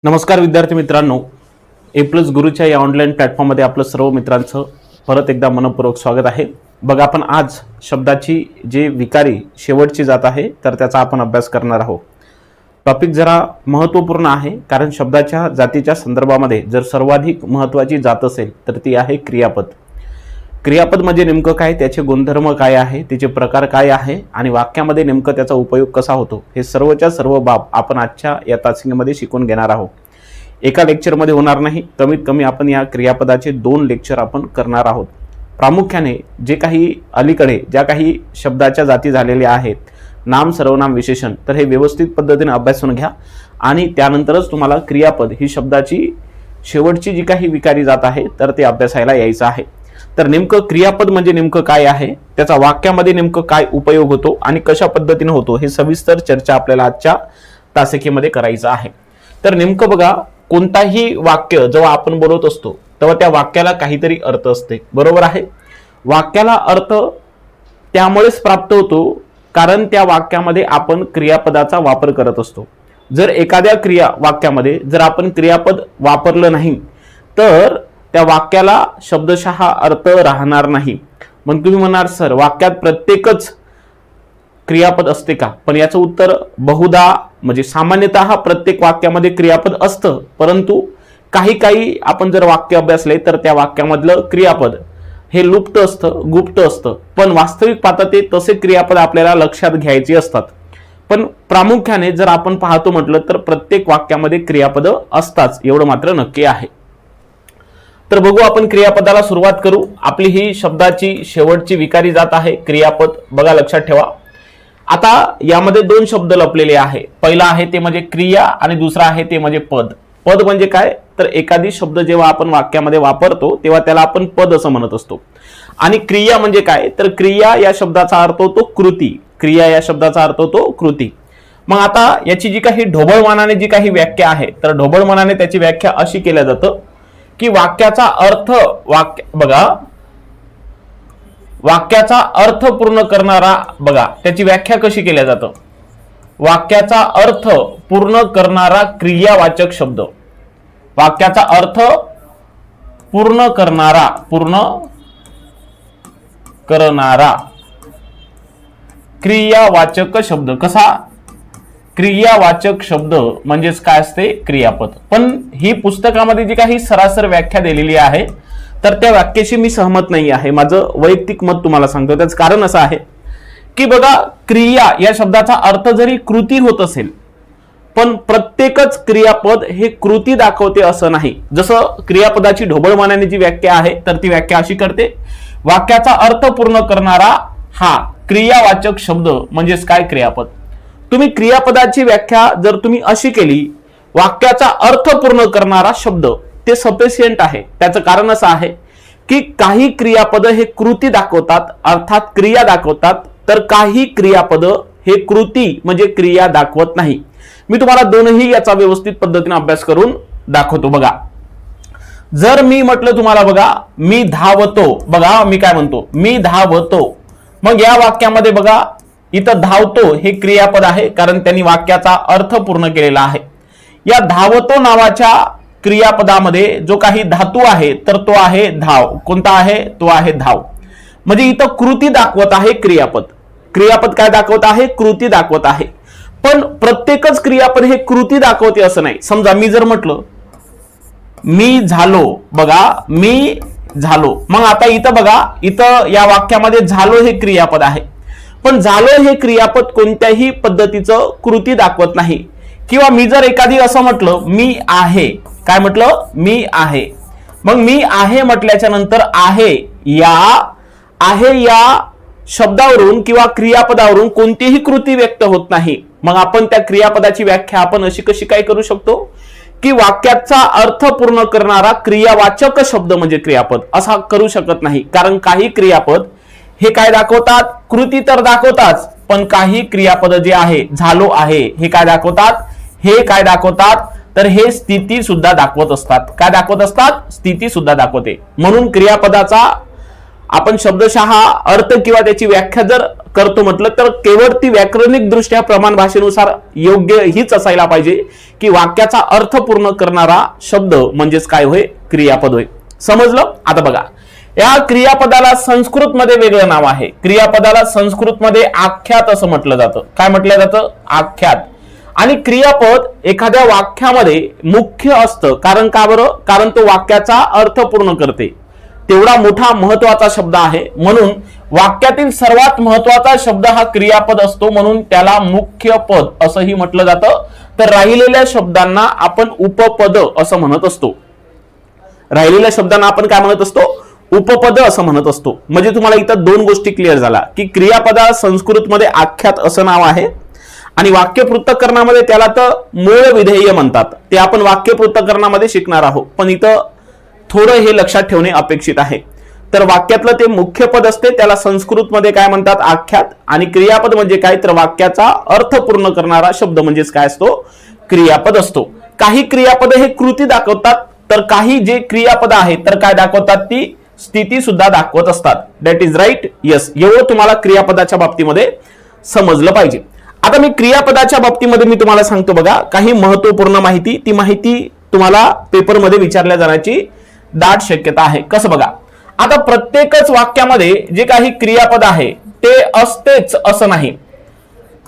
नमस्कार विद्यार्थी मित्रांनो, ए प्लस गुरुच्या या ऑनलाईन प्लॅटफॉर्ममध्ये आपलं सर्व मित्रांचं परत एकदा मनपूर्वक स्वागत आहे। बघा, आपण आज शब्दाची जे विकारी शेवटची जात आहे तर त्याचा आपण अभ्यास करणार आहोत। टॉपिक जरा महत्त्वपूर्ण आहे, कारण शब्दाच्या जातीच्या संदर्भामध्ये जर सर्वाधिक महत्त्वाची जात असेल तर ती आहे क्रियापद। क्रियापद म्हणजे नेमकं काय, त्याचे गुणधर्म काय आहे, त्याचे प्रकार काय आहे आणि वाक्यामध्ये नेमकं त्याचा उपयोग कसा होतो, हे सर्वच्या सर्व बाब आपण आजच्या या तासिकेमध्ये शिकून घेणार आहोत। एका लेक्चरमध्ये होणार नाही, कमीत कमी आपण या क्रियापदाचे 2 लेक्चर आपण करणार आहोत। प्रामुख्याने जे काही अलीकडे ज्या काही शब्दाच्या जाती झालेल्या आहेत, नाम सर्वनाम विशेषण, तर हे व्यवस्थित पद्धतीने अभ्यासून घ्या आणि त्यानंतरच तुम्हाला क्रियापद ही शब्दाची शेवटची जी काही विकारी जात आहे तर ते अभ्यासायला यायचं आहे। तर नेमकं क्रियापद म्हणजे नेमकं काय आहे, त्याचा वाक्यामध्ये नेमकं काय उपयोग होतो आणि कशा पद्धतीने होतो, हे सविस्तर चर्चा आपल्याला आजच्या तासिकेमध्ये करायचं आहे। तर नेमकं बघा, कोणताही वाक्य जेव्हा आपण बोलत असतो तेव्हा त्या वाक्याला काहीतरी अर्थ असते, बरोबर आहे। वाक्याला अर्थ त्यामुळेच प्राप्त होतो कारण त्या वाक्यामध्ये आपण क्रियापदाचा वापर करत असतो। जर एखाद्या वाक्यामध्ये जर आपण क्रियापद वापरलं नाही तर त्या वाक्याला शब्दशः अर्थ राहणार नाही। मग तुम्ही म्हणाल, सर वाक्यात प्रत्येकच क्रियापद असते का? पण याचं उत्तर बहुधा म्हणजे सामान्यतः प्रत्येक वाक्यामध्ये क्रियापद असतं, परंतु काही आपण जर वाक्य अभ्यासले तर त्या वाक्यामधलं क्रियापद हे लुप्त असतं, गुप्त असतं। पण वास्तविक पाहता ते तसे क्रियापद आपल्याला लक्षात घ्यायचे असतात। पण प्रामुख्याने जर आपण पाहतो म्हटलं तर प्रत्येक वाक्यामध्ये क्रियापद असतात, एवढं मात्र नक्की आहे। तर बघू, आपण क्रियापदाला सुरुवात करू। आपली ही शब्दाची शेवटची विकारी जात आहे क्रियापद। बघा, लक्षात ठेवा, आता यामध्ये 2 शब्द लपलेले आहे। पहिला आहे ते म्हणजे क्रिया आणि दुसरा आहे ते म्हणजे पद। पद म्हणजे काय, तर एखादी शब्द जेव्हा आपण वाक्यामध्ये वापरतो तेव्हा त्याला आपण पद असं म्हणत असतो। आणि क्रिया म्हणजे काय, तर क्रिया या शब्दाचा अर्थ होतो कृती। क्रिया या शब्दाचा अर्थ होतो कृती। मग आता याची जी काही ढोबळमानाने जी काही व्याख्या आहे, तर ढोबळमानाने त्याची व्याख्या अशी केल्या जातं की वाक्याचा अर्थ बघा, वाक्याचा अर्थ पूर्ण करणारा, बघा त्याची व्याख्या कशी केल्या जातं, वाक्याचा अर्थ पूर्ण करणारा क्रियावाचक शब्द, वाक्याचा अर्थ पूर्ण करणारा क्रियावाचक शब्द। कसा? क्रियावाचक शब्द म्हणजेच काय असते, क्रियापद। पण ही पुस्तकामध्ये जी काही सरासर व्याख्या दिलेली आहे तर त्या व्याख्येशी मी सहमत नाही आहे। माझं वैयक्तिक मत तुम्हाला सांगतो। त्याचं कारण असं आहे की बघा, क्रिया या शब्दाचा अर्थ जरी कृती होत असेल पण प्रत्येकच क्रियापद हे कृती दाखवते असं नाही। जसं क्रियापदाची ढोबळमानाने जी व्याख्या आहे तर ती व्याख्या अशी करते, वाक्याचा अर्थ पूर्ण करणारा हा क्रियावाचक शब्द म्हणजेच काय, क्रियापद। तुम्ही क्रियापदाची व्याख्या जर तुम्ही अशी केली, वाक्याचा अर्थ पूर्ण करणारा शब्द, ते सफिशियंट आहे। त्याचं कारण असं आहे की काही क्रियापद हे कृती दाखवतात, अर्थात क्रिया दाखवतात, तर काही क्रियापद हे कृती म्हणजे क्रिया दाखवत नाही। मी तुम्हाला दोनही याचा व्यवस्थित पद्धतीने अभ्यास करून दाखवतो। बघा, जर मी म्हटलं तुम्हाला, बघा मी धावतो, बघा मी काय म्हणतो, मी धावतो। मग या वाक्यामध्ये बघा, इथं धावतो हे क्रियापद आहे कारण त्यांनी वाक्याचा अर्थ पूर्ण केलेला आहे। या धावतो नावाच्या क्रियापदामध्ये जो काही धातू आहे तर तो आहे धाव। कोणता आहे? तो आहे धाव। म्हणजे इथं कृती दाखवत आहे क्रियापद। क्रियापद काय दाखवत आहे? कृती दाखवत आहे। पण प्रत्येकच क्रियापद हे कृती दाखवते असं नाही। समजा मी जर म्हटलं मी झालो, बघा मी झालो, मग आता इथं बघा, इथं या वाक्यामध्ये झालो हे क्रियापद आहे, पण झालो हे क्रियापद कोणत्याही पद्धतीचं कृती दाखवत नाही। किंवा मी जर एखादी असं म्हटलं मी आहे, काय म्हटलं, मी आहे, मग मी आहे म्हटल्याच्या नंतर आहे या शब्दावरून किंवा क्रियापदावरून कोणतीही कृती व्यक्त होत नाही। मग आपण त्या क्रियापदाची व्याख्या आपण अशी कशी काय करू शकतो की वाक्याचा अर्थ पूर्ण करणारा क्रियावाचक शब्द म्हणजे क्रियापद असा करू शकत नाही। कारण काही क्रियापद हे काय दाखवतात, कृती तर दाखवतात, पण काही क्रियापद जे आहे, झालो आहे, हे काय दाखवतात, तर हे स्थिती सुद्धा दाखवत असतात। काय दाखवत असतात? स्थिती सुद्धा दाखवते। म्हणून क्रियापदाचा आपण शब्दशः अर्थ किंवा त्याची व्याख्या जर करतो म्हटलं तर केवळ ती व्याकरणिक दृष्ट्या प्रमाण भाषेनुसार योग्य हीच असायला पाहिजे की वाक्याचा अर्थ पूर्ण करणारा शब्द म्हणजेच काय होय, क्रियापद होय. समजलं? आता बघा, या क्रियापदाला संस्कृत मध्ये वेगळं नाव आहे. क्रियापदाला संस्कृत मध्ये आख्यात असं म्हटलं जातं. काय म्हटलं जातं? आख्यात. आणि क्रियापद एखाद्या वाक्यामध्ये मुख्य असतं. कारण का बरं? कारण तो वाक्याचा अर्थ पूर्ण करते. तेवढा मोठा महत्वाचा शब्द आहे. म्हणून वाक्यातील सर्वात महत्वाचा शब्द हा क्रियापद असतो, म्हणून त्याला मुख्य पद असंही म्हटलं जातं. तर राहिलेल्या शब्दांना आपण उपपद असं म्हणत असतो. राहिलेल्या शब्दांना आपण काय म्हणत असतो? उपपद असं म्हणत असतो. म्हणजे तुम्हाला इथं दोन गोष्टी क्लिअर झाला की क्रियापदा संस्कृतमध्ये आख्यात असं नाव आहे आणि वाक्य पृथक्करणामध्ये त्याला तर मूळ विधेय म्हणतात. ते आपण वाक्य पृथक्करणामध्ये शिकणार आहोत, पण इथं थोडं हे लक्षात ठेवणे अपेक्षित आहे. तर वाक्यातलं ते मुख्य पद असते त्याला संस्कृतमध्ये काय म्हणतात? आख्यात. आणि क्रियापद म्हणजे काय? तर वाक्याचा अर्थ पूर्ण करणारा शब्द म्हणजेच काय असतो? क्रियापद असतो. काही क्रियापद हे कृती दाखवतात, तर काही जे क्रियापद आहेत तर काय दाखवतात? ती स्थिती सुद्धा दाखवत असतात. That is right. यस, एवढं तुम्हाला क्रियापदाच्या बाबतीमध्ये समजलं पाहिजे. आता मी क्रियापदाच्या बाबतीमध्ये मी तुम्हाला सांगतो बघा काही महत्वपूर्ण माहिती. ती माहिती तुम्हाला पेपरमध्ये विचारल्या जाण्याची दाट शक्यता आहे. कसं बघा, आता प्रत्येकच वाक्यामध्ये जे काही क्रियापद आहे ते असतेच असं नाही.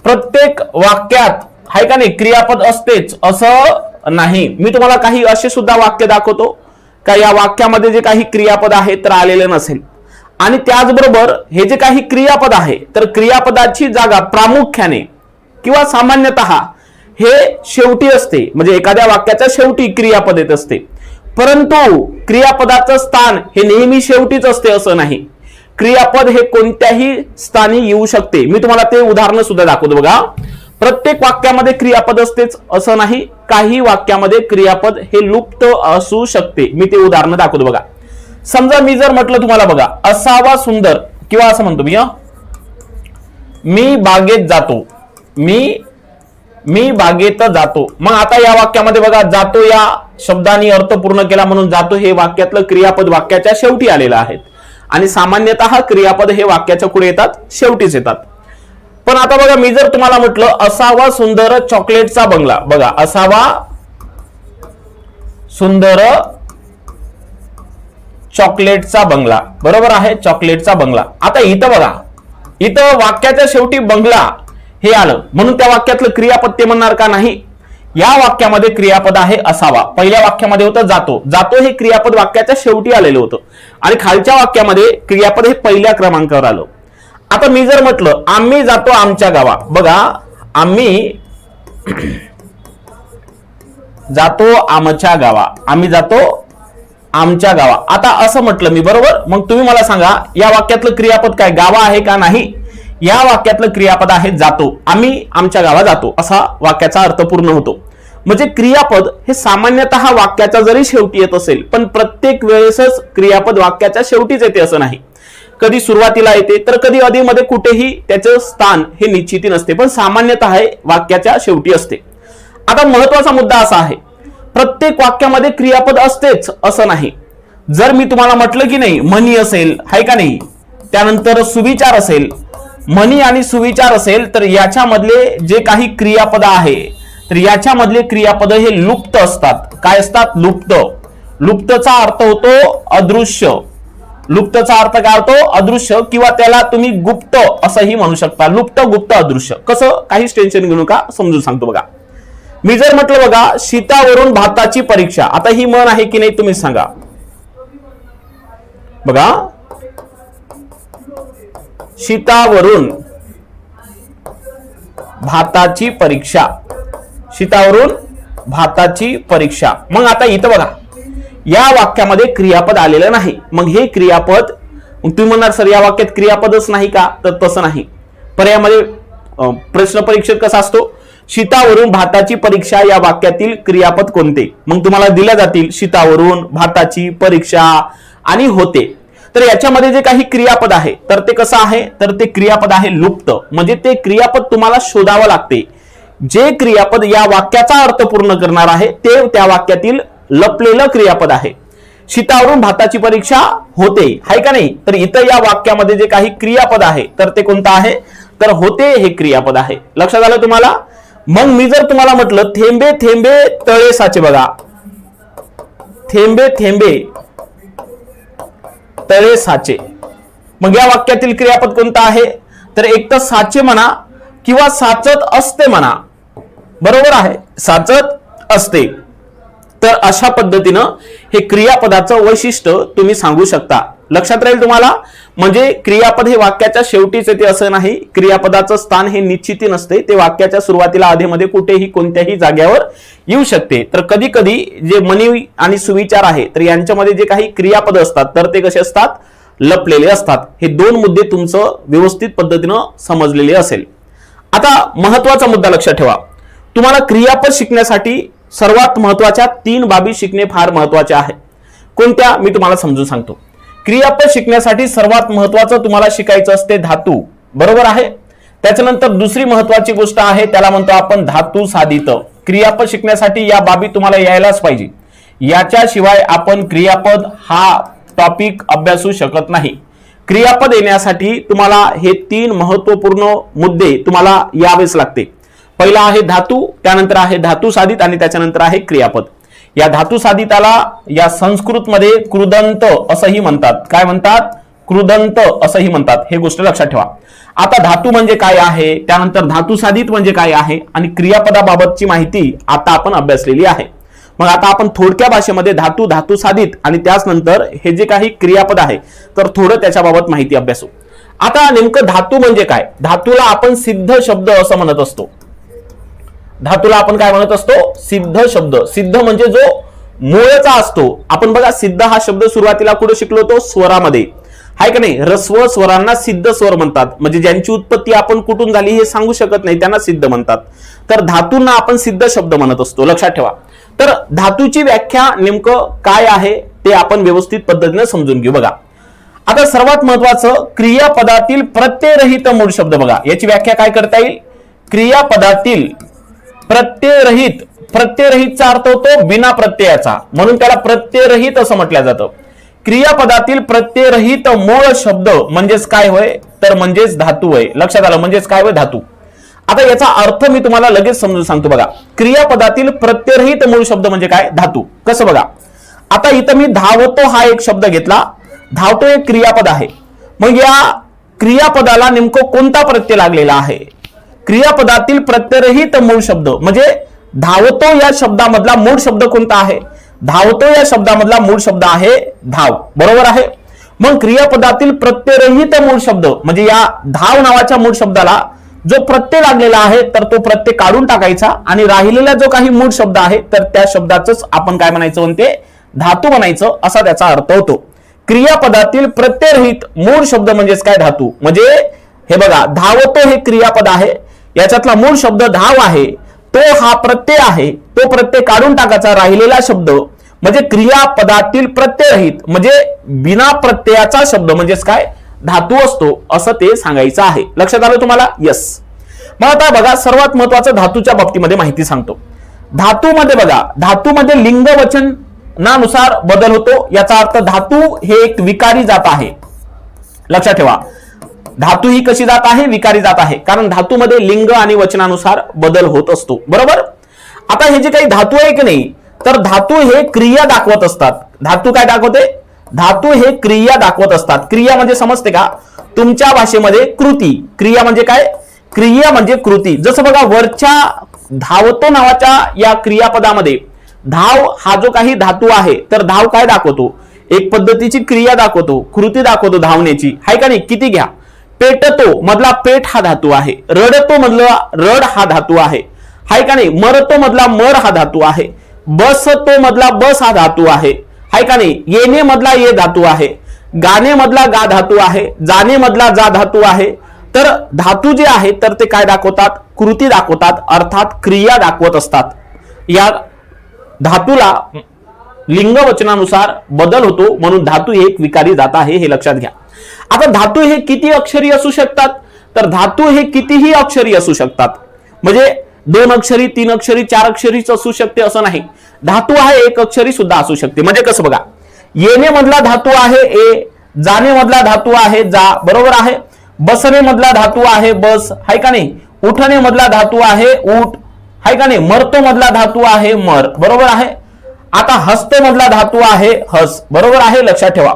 प्रत्येक वाक्यात आहे का नाही क्रियापद असतेच असं नाही. मी तुम्हाला काही असे सुद्धा वाक्य दाखवतो का या वाक्यामध्ये जे काही क्रियापद आहे तर आलेले नसेल. आणि त्याचबरोबर हे जे काही क्रियापद आहे तर क्रियापदाची जागा प्रामुख्याने किंवा सामान्यतः हे शेवटी असते. म्हणजे एखाद्या वाक्याच्या शेवटी क्रियापद येत असते. परंतु क्रियापदाचं स्थान हे नेहमी शेवटीच असते असं नाही. क्रियापद हे कोणत्याही स्थानी येऊ शकते. मी तुम्हाला ते उदाहरण सुद्धा दाखवतो बघा. प्रत्येक वाक्यामध्ये क्रियापद असतेच असं नाही. काही वाक्यामध्ये क्रियापद हे लुप्त असू शकते. मी ते उदाहरण दाखवतो बघा. समजा मी जर म्हटलं तुम्हाला बघा असावा सुंदर, किंवा असं म्हणतो मी बागेत जातो. मी बागेत जातो. मग आता या वाक्यामध्ये बघा जातो या शब्दाने अर्थ पूर्ण केला म्हणून जातो हे वाक्यातलं क्रियापद वाक्याच्या शेवटी आलेलं आहे. आणि सामान्यतः क्रियापद हे वाक्याच्या पुढे येतात, शेवटीच येतात. पण आता बघा मी जर तुम्हाला म्हटलं असावा सुंदर चॉकलेटचा बंगला. बघा असावा सुंदर चॉकलेटचा बंगला, बरोबर आहे, चॉकलेटचा बंगला. आता इथं बघा, इथं वाक्याच्या शेवटी बंगला हे आलं म्हणून त्या वाक्यातलं क्रियापद ते म्हणणार का? नाही. या वाक्यामध्ये क्रियापद आहे असावा. पहिल्या वाक्यामध्ये होतं जातो. जातो हे क्रियापद वाक्याच्या शेवटी आलेलं होतं आणि खालच्या वाक्यामध्ये क्रियापद हे पहिल्या क्रमांकावर आलं. आता मी जर म्हटलं आम्ही जातो आमच्या गावा. बघा आम्ही जातो आमच्या गावा. आम्ही जातो आमच्या गावा. आता असं म्हटलं मी, बरोबर. मग तुम्ही मला सांगा या वाक्यातलं क्रियापद काय गावा आहे का? नाही. या वाक्यातलं क्रियापद आहे जातो. आम्ही आमच्या गावा जातो असा वाक्याचा अर्थ पूर्ण होतो. म्हणजे क्रियापद हे सामान्यतः वाक्याच्या जरी शेवटी येत असेल पण प्रत्येक वेळेसच क्रियापद वाक्याच्या शेवटीच येते असं नाही. कधी सुरुवातीला येते तर कधी आधीमध्ये कुठेही त्याचे स्थान हे निश्चित नसते, पण सामान्यतः हे वाक्याच्या शेवटी असते. आता महत्वाचा मुद्दा असा आहे प्रत्येक वाक्यामध्ये क्रियापद असतेच असं नाही. जर मी तुम्हाला म्हटलं की नाही म्हणी असेल, हाय का नाही, त्यानंतर सुविचार असेल, म्हणी आणि सुविचार असेल तर याच्यामधले जे काही क्रियापद आहे तर याच्यामधले क्रियापद हे लुप्त असतात. काय असतात? लुप्त. लुप्तचा अर्थ होतो अदृश्य. लुप्तचा अर्थ काय होतो? अदृश्य, किंवा त्याला तुम्ही गुप्त असंही म्हणू शकता. लुप्त, गुप्त, अदृश्य. कसं? काहीच टेन्शन घेऊ नका, समजून सांगतो बघा. मी जर म्हटलं बघा शीतावरून भाताची परीक्षा. आता ही म्हण आहे की नाही तुम्ही सांगा. बघा शीतावरून भाताची परीक्षा. शीतावरून भाताची परीक्षा. मग आता इथं बघा या वाक्यामध्ये क्रियापद आलेलं नाही. मग हे क्रियापद, तुम्ही म्हणणार सर या वाक्यात क्रियापदच नाही का? तर तसं नाही. पर्यायामध्ये प्रश्न परीक्षेत कसा असतो? शीतावरून भाताची परीक्षा या वाक्यातील क्रियापद कोणते? मग तुम्हाला दिल्या जातील शीतावरून, भाताची परीक्षा आणि होते. तर याच्यामध्ये जे काही क्रियापद आहे तर ते कसं आहे? तर ते क्रियापद आहे लुप्त. म्हणजे ते क्रियापद तुम्हाला शोधावं लागते. जे क्रियापद या वाक्याचा अर्थ पूर्ण करणार आहे ते त्या वाक्यातील लपलेलं क्रियापद आहे. शीतावरून भाताची परीक्षा होते, हाय का नाही? तर इथं या वाक्यामध्ये जे काही क्रियापद आहे तर ते कोणतं आहे? तर होते हे क्रियापद आहे. लक्षात आलं तुम्हाला? मग मी जर तुम्हाला म्हटलं थेंबे थेंबे तळे साचे, बघा थेंबे थेंबे तळे साचे, मग या वाक्यातील क्रियापद कोणतं आहे? तर एक तर साचे म्हणा किंवा साचत असते म्हणा. बरोबर आहे, साचत असते. तर अशा पद्धतीनं हे क्रियापदाचं वैशिष्ट्य तुम्ही सांगू शकता. लक्षात राहील तुम्हाला? म्हणजे क्रियापद हे वाक्याच्या शेवटीच येते असं नाही. क्रियापदाचं स्थान हे निश्चिती नसते, ते वाक्याच्या सुरुवातीला आधीमध्ये कुठेही कोणत्याही जाग्यावर येऊ शकते. तर कधी कधी जे मनी आणि सुविचार आहे तर यांच्यामध्ये जे काही क्रियापद असतात तर ते कसे असतात? लपलेले असतात. हे दोन मुद्दे तुमचं व्यवस्थित पद्धतीनं समजलेले असेल. आता महत्वाचा मुद्दा लक्षात ठेवा, तुम्हाला क्रियापद शिकण्यासाठी सर्वात महत्वाच्या 3 बाबी शिकणे फार महत्वाचे आहे. कोणत्या? मी तुम्हाला समजून सांगतो. क्रियापद शिकण्यासाठी सर्वात महत्वाचं तुम्हाला शिकायचं असते धातू. बरोबर आहे? त्याच्यानंतर दुसरी महत्वाची गोष्ट आहे, त्याला म्हणतो आपण धातू साधित. क्रियापद शिकण्यासाठी या बाबी तुम्हाला यायलाच पाहिजे. याच्याशिवाय आपण क्रियापद हा टॉपिक अभ्यासू शकत नाही. क्रियापद येण्यासाठी तुम्हाला हे 3 महत्वपूर्ण मुद्दे तुम्हाला यावेच लागते. पहिला आहे धातू, त्यानंतर आहे धातू साधित आणि त्याच्यानंतर आहे क्रियापद. या धातू साधिताला या संस्कृत मध्ये कृदंत असंही म्हणतात. काय म्हणतात? कृदंत असंही म्हणतात. हे गोष्ट लक्षात ठेवा. आता धातू म्हणजे काय आहे, त्यानंतर धातू साधित म्हणजे काय आहे आणि क्रियापदाबाबतची माहिती आता आपण अभ्यासलेली आहे. मग आता आपण थोडक्या भाषेमध्ये धातू, धातू साधित आणि त्याचनंतर हे जे काही क्रियापद आहे तर थोडं त्याच्याबाबत माहिती अभ्यासू. आता नेमकं धातू म्हणजे काय? धातूला आपण सिद्ध शब्द असं म्हणत असतो. धातूला आपण काय म्हणत असतो? सिद्ध शब्द. सिद्ध म्हणजे जो मूळचा असतो. आपण बघा सिद्ध हा शब्द सुरुवातीला कुठे शिकलो होतो? स्वरामध्ये, हाय का नाही? ह्रस्व स्वरांना सिद्ध स्वर म्हणतात. म्हणजे ज्यांची उत्पत्ती आपण कुठून झाली हे सांगू शकत नाही त्यांना सिद्ध म्हणतात. तर धातूंना आपण सिद्ध शब्द म्हणत असतो. लक्षात ठेवा. तर धातूची व्याख्या नेमकं काय आहे ते आपण व्यवस्थित पद्धतीने समजून घेऊ. बघा आता सर्वात महत्वाचं, क्रियापदातील प्रत्ययरहित मूळ शब्द. बघा याची व्याख्या काय करता येईल? क्रियापदातील प्रत्ययरहित, प्रत्ययरहितचा अर्थ होतो बिना प्रत्ययाचा, म्हणून त्याला प्रत्ययरहित असं म्हटलं जातं. क्रियापदातील प्रत्ययरहित मूळ शब्द म्हणजेच काय होय? तर म्हणजेच धातू होय. लक्षात आलं? म्हणजेच काय होय? धातू. आता याचा अर्थ मी तुम्हाला लगेच समजून सांगतो. बघा क्रियापदातील प्रत्ययरहित मूळ शब्द म्हणजे काय? धातू. कसं? बघा आता इथं मी धावतो हा एक शब्द घेतला. धावतो एक क्रियापद आहे. मग या क्रियापदाला नेमकं कोणता प्रत्यय लागलेला आहे? क्रियापदातील प्रत्ययरहित मूळ शब्द म्हणजे धावतो या शब्दामधला मूळ शब्द कोणता आहे? धावतो या शब्दामधला मूळ शब्द आहे धाव. बरोबर आहे? मग क्रियापदातील प्रत्ययरहित मूळ शब्द म्हणजे या धाव नावाच्या मूळ शब्दाला जो प्रत्यय लागलेला आहे तर तो प्रत्यय काढून टाकायचा आणि राहिलेला जो काही मूळ शब्द आहे तर त्या शब्दाचंच आपण काय म्हणायचं? म्हणते धातू म्हणायचं, असा त्याचा अर्थ होतो. क्रियापदातील प्रत्ययरहित मूळ शब्द म्हणजेच काय? धातू. म्हणजे हे बघा धावतो हे क्रियापद आहे, याच्यातला मूळ शब्द धाव आहे, तो हा प्रत्यय आहे, तो प्रत्यय काढून टाकायचा, राहिलेला शब्द म्हणजे क्रियापदातील प्रत्ययरहित म्हणजे बिना प्रत्ययाचा शब्द म्हणजेच काय? धातू असतो, असं ते सांगायचं आहे. लक्षात आलं तुम्हाला? यस. मग आता बघा सर्वात महत्वाचं धातूच्या बाबतीमध्ये माहिती सांगतो. धातूमध्ये बघा, धातूमध्ये लिंग वचनानुसार बदल होतो. याचा अर्थ धातू हे एक विकारी जात आहे. लक्षात ठेवा, धातू ही कशी जात आहे? विकारी जात आहे. कारण धातूमध्ये लिंग आणि वचनानुसार बदल होत असतो. बरोबर? आता हे जे काही धातू आहे की नाही तर धातू हे क्रिया दाखवत असतात. धातू काय दाखवते? धातू हे क्रिया दाखवत असतात. क्रिया म्हणजे समजते का? तुमच्या भाषेमध्ये कृती. क्रिया म्हणजे काय? क्रिया म्हणजे कृती. जसं बघा वरच्या धावतो नावाच्या या क्रियापदामध्ये धाव हा जो काही धातू आहे तर धाव काय दाखवतो? एक पद्धतीची क्रिया दाखवतो, कृती दाखवतो धावण्याची, हाय का नाही? किती घ्या. पेटतो मधला पेट हा धातू आहे. रडतो मधला रड हा धातू आहे, हाय का नाही? मरतो मधला मर हा धातू आहे. बसतो मधला बस हा धातू आहे, हाय का नाही? येणे मधला ये धातू आहे. गाणे मधला गा धातू आहे. जाणे मधला जा धातू आहे. तर धातू जे आहे तर ते काय दाखवतात? कृती दाखवतात, अर्थात क्रिया दाखवत असतात. या धातूला लिंग वचनानुसार बदल होतो म्हणून धातू एक विकारी जात आहे, हे लक्षात घ्या. आता धातू हे किती अक्षरी असू शकतात? तर धातू हे कितीही अक्षरी असू शकतात. म्हणजे 2 अक्षरी, 3 अक्षरी, 4 अक्षरीच असू शकते असं नाही. धातू आहे 1 अक्षरी सुद्धा असू शकते. म्हणजे कसं? बघा येणे मधला धातू आहे ए, जाणे मधला धातू आहे जा. बरोबर आहे? बसणे मधला धातू आहे बस, हाय का नाही. उठणे मधला धातू आहे उठ, हाय का नाही. मरतो मधला धातू आहे मर, बरोबर आहे. आता हसते मधला धातू आहे हस, बरोबर आहे, लक्षात ठेवा.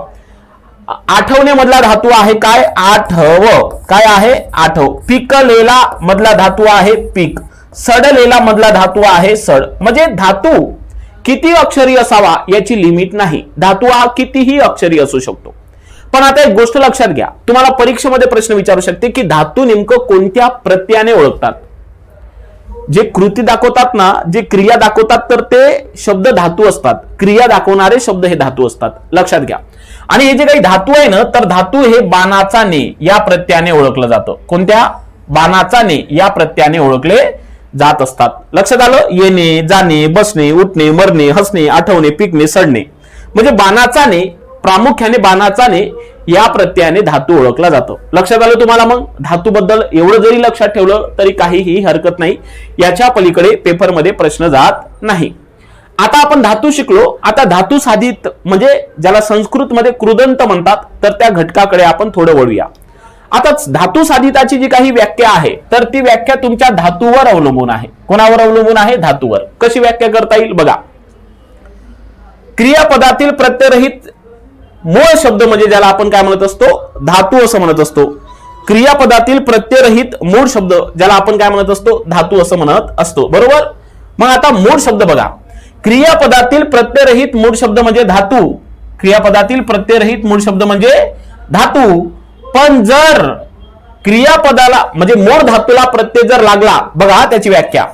आठवणे मधला धातू आहे काय आठव, काय आहे आठव. पिकलेला मधला धातू आहे पीक, सडलेला मधला धातू आहे सड. म्हणजे धातू किती अक्षरी असावा याची लिमिट नाही. धातू हा कितीही अक्षरी असू शकतो. पण आता एक गोष्ट लक्षात घ्या, तुम्हाला परीक्षेमध्ये प्रश्न विचारू शकते की धातू नेमकं कोणत्या प्रत्ययाने ओळखतात. जे कृती दाखवतात ना, जे क्रिया दाखवतात, तर ते शब्द धातू असतात. क्रिया दाखवणारे शब्द हे धातू असतात, लक्षात घ्या. आणि हे जे काही धातू आहे ना, तर धातू हे बाणाचा ने या प्रत्ययाने ओळखलं जातं. कोणत्या? बाणाचा ने या प्रत्ययाने ओळखले जात असतात. लक्षात आलं. येणे, जाणे, बसणे, उठणे, मरणे, हसणे, आठवणे, पिकणे, सडणे. म्हणजे बाणाचा ने, प्रामुख्याने बाणाचा ने या प्रत्ययाने धातू ओळखला जातो. लक्षात आलं तुम्हाला. मग धातू बद्दल एवढं जरी लक्षात ठेवलं तरी काहीही हरकत नाही. याच्या पलीकडे पेपरमध्ये प्रश्न जात नाही. आता आपण धातू शिकलो. आता धातू साधित म्हणजे ज्याला संस्कृतमध्ये कृदंत म्हणतात, तर त्या घटकाकडे आपण थोडं वळूया. आता धातू साधिताची जी काही व्याख्या आहे, तर ती व्याख्या तुमच्या धातूवर अवलंबून आहे. कोणावर अवलंबून आहे? धातूवर. कशी व्याख्या करता येईल बघा. क्रियापदातील प्रत्ययरहित मूळ शब्द म्हणजे ज्याला आपण काय म्हणत असतो? धातू असं म्हणत असतो. क्रियापदातील प्रत्ययरहित मूळ शब्द ज्याला आपण काय म्हणत असतो? धातू असं म्हणत असतो, बरोबर. मग आता मूळ शब्द बघा. क्रियापदातील प्रत्ययरहित मूळ शब्द म्हणजे धातू. क्रियापदातील प्रत्ययरहित मूळ शब्द म्हणजे धातू. पण जर क्रियापदाला म्हणजे मूळ धातूला प्रत्यय जर लागला, बघा त्याची व्याख्या.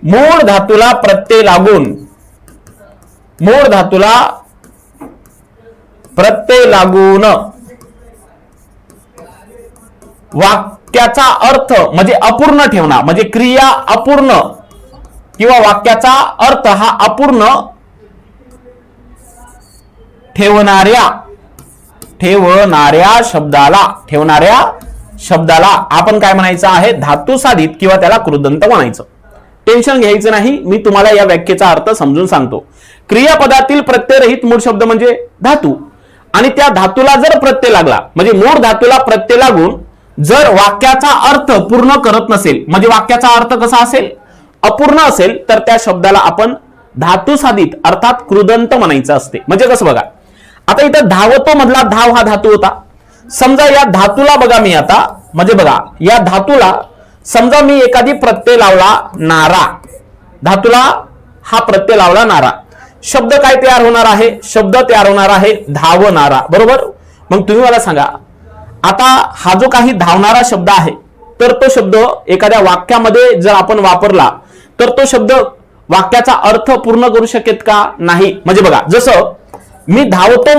मूळ धातूला प्रत्यय लागून, मूळ धातूला प्रत्यय लागून वाक्याचा अर्थ म्हणजे अपूर्ण ठेवणं, म्हणजे क्रिया अपूर्ण किंवा वाक्याचा अर्थ हा अपूर्ण ठेवणाऱ्या शब्दाला आपण काय म्हणायचं आहे? धातू साधित किंवा त्याला कृदंत म्हणायचं. टेन्शन घ्यायचं नाही, मी तुम्हाला या व्याख्येचा अर्थ समजून सांगतो. क्रियापदातील प्रत्ययरहित मूळ शब्द म्हणजे धातू. आणि त्या धातूला जर प्रत्यय लागला, म्हणजे मूळ धातूला प्रत्यय लागून जर वाक्याचा अर्थ पूर्ण करत नसेल, म्हणजे वाक्याचा अर्थ कसा असेल? अपूर्ण असेल, तर त्या शब्दाला आपण धातू साधित अर्थात कृदंत म्हणायचं असते. म्हणजे कसं बघा. आता इथं धावतो मधला धाव हा धातू होता. समजा या धातूला बघा मी आता, म्हणजे बघा या धातूला समजा मी एखादी प्रत्यय लावला नारा. धातूला हा प्रत्यय लावला नारा. शब्द काय तयार होणार आहे? शब्द तयार होणार आहे धावणारा, बरोबर. मग तुम्ही मला सांगा, आता हा जो काही धावणारा शब्द आहे, तर तो शब्द एखाद्या वाक्यामध्ये जर आपण वापरला, तर तो शब्द वाक्याचा अर्थ पूर्ण करू शकेल का? नाही. म्हणजे बघा, जसं मी धावतो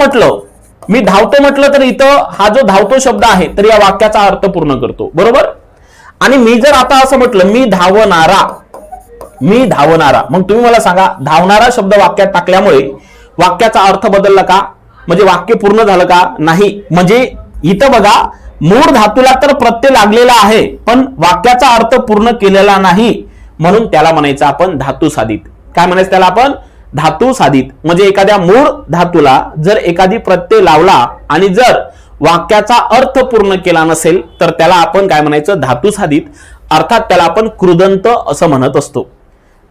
म्हटलं तर इथं हा जो धावतो शब्द आहे, तर या वाक्याचा अर्थ पूर्ण करतो, बरोबर. आणि मी जर आता असं म्हटलं मी धावणारा, मग तुम्ही मला सांगा, धावणारा शब्द वाक्यात टाकल्यामुळे वाक्याचा अर्थ बदलला का? म्हणजे वाक्य पूर्ण झालं का? नाही. म्हणजे इथं बघा, मूळ धातूला तर प्रत्यय लागलेला आहे, पण वाक्याचा अर्थ पूर्ण केलेला नाही, म्हणून त्याला म्हणायचं आपण धातू साधित. काय म्हणायचं त्याला आपण? धातू साधित. म्हणजे एखाद्या मूळ धातूला जर एखादी प्रत्यय लावला आणि जर वाक्याचा अर्थ पूर्ण केला नसेल, तर त्याला आपण काय म्हणायचं? धातू साधित, अर्थात त्याला आपण कृदंत असं म्हणत असतो.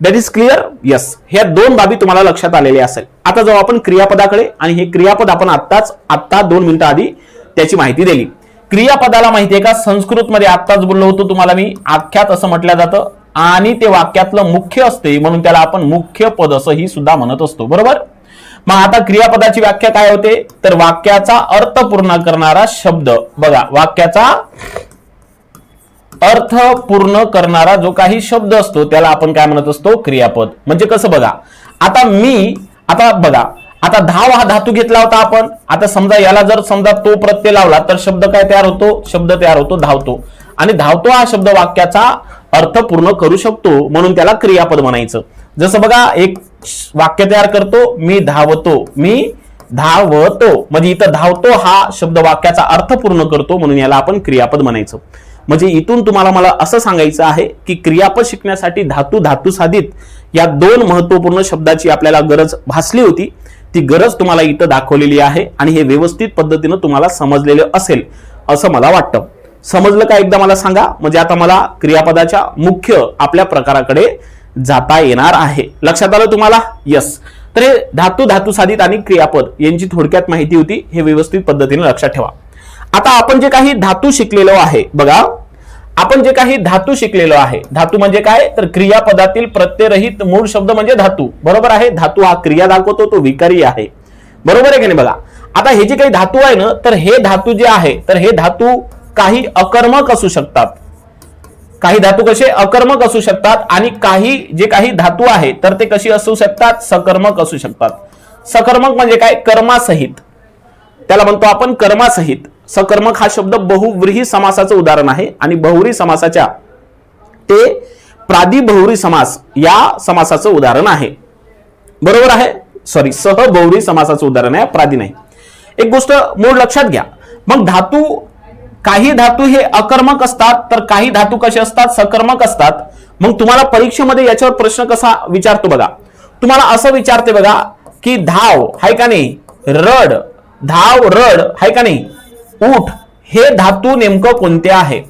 That is clear? यस. ह्या दोन बाबी तुम्हाला लक्षात आलेल्या असेल. आता जाऊ आपण क्रियापदाकडे. आणि हे क्रियापद आपण आत्ता 2 मिनिटं आधी त्याची माहिती दिली. क्रियापदाला माहितीये का? संस्कृतमध्ये आत्ताच बोललो होतो तुम्हाला मी, आख्यात असं म्हटलं जातं. आणि ते वाक्यातलं मुख्य असते, म्हणून त्याला आपण मुख्य पद असंही सुद्धा म्हणत असतो, बरोबर. मग आता क्रियापदाची व्याख्या काय होते? तर वाक्याचा अर्थ पूर्ण करणारा शब्द. बघा, वाक्याचा अर्थ पूर्ण करणारा जो काही शब्द असतो त्याला आपण काय म्हणत असतो? क्रियापद. म्हणजे कसं बघा, आता बघा, आता धाव हा धातू घेतला होता आपण. आता समजा याला जर समजा तो प्रत्यय लावला, तर शब्द काय तयार होतो? शब्द तयार होतो धावतो. आणि धावतो हा शब्द वाक्याचा अर्थ पूर्ण करू शकतो, म्हणून त्याला क्रियापद म्हणायचं. जसं बघा, एक वाक्य तयार करतो, मी धावतो, म्हणजे इथं धावतो हा शब्द वाक्याचा अर्थ पूर्ण करतो, म्हणून याला आपण क्रियापद म्हणायचं. म्हणजे इथून तुम्हाला मला असं सांगायचं आहे की क्रियापद शिकण्यासाठी धातू साधित या 2 महत्वपूर्ण शब्दाची आपल्याला गरज भासली होती. ती गरज तुम्हाला इथं दाखवलेली आहे आणि हे व्यवस्थित पद्धतीनं तुम्हाला समजलेलं असेल. असं मला वाटतं. समजलं का एकदा मला सांगा, म्हणजे आता मला क्रियापदाच्या मुख्य आपल्या प्रकाराकडे जाता येणार आहे. लक्षात आलं तुम्हाला? यस. तर हे धातू, धातुसाधित आणि क्रियापद यांची थोडक्यात माहिती होती. हे व्यवस्थित पद्धतीने लक्षात ठेवा. आता आपण जे काही धातू शिकलेलो आहे बघा, आपण जे काही धातू शिकलेलो आहे, धातू म्हणजे काय तर क्रियापदातील प्रत्ययरहित मूळ शब्द म्हणजे धातू. बरोबर आहे? धातू हा क्रिया दाखवतो, तो विकारी आहे. बरोबर आहे की नाही? बघा आता हे जे काही धातू आहे ना, तर हे धातू जे आहे तर हे धातू काही अकर्मक असू शकतात. काही धातू कसे अकर्मक असू शकतात आणि काही जे काही धातू आहे तर ते कशी असू शकतात सकर्मक असू शकतात. सकर्मक म्हणजे काय? कर्मासहित, त्याला म्हणतो आपण कर्मासहित. सकर्मक हा शब्द बहुव्रीही समासाचं उदाहरण आहे आणि बहुव्रीही समासाच्या ते प्रादिबहुव्रीही समास या समासाचं उदाहरण आहे. बरोबर आहे? सॉरी, सहबहुव्रीही समासाचं उदाहरण आहे, प्रादी नाही. एक गोष्ट मूळ लक्षात घ्या. मग धातू, काही धातू हे अकर्मक असतात तर काही धातू कसे असतात सकर्मक असतात. मग तुम्हाला परीक्षेमध्ये याच्यावर प्रश्न कसा विचारतो बघा, तुम्हाला असं विचारते बघा की धाव आहे का नाही, रड, धाव रड आहे का नाही, उठ, हे धातू नेमकं कोणते आहे?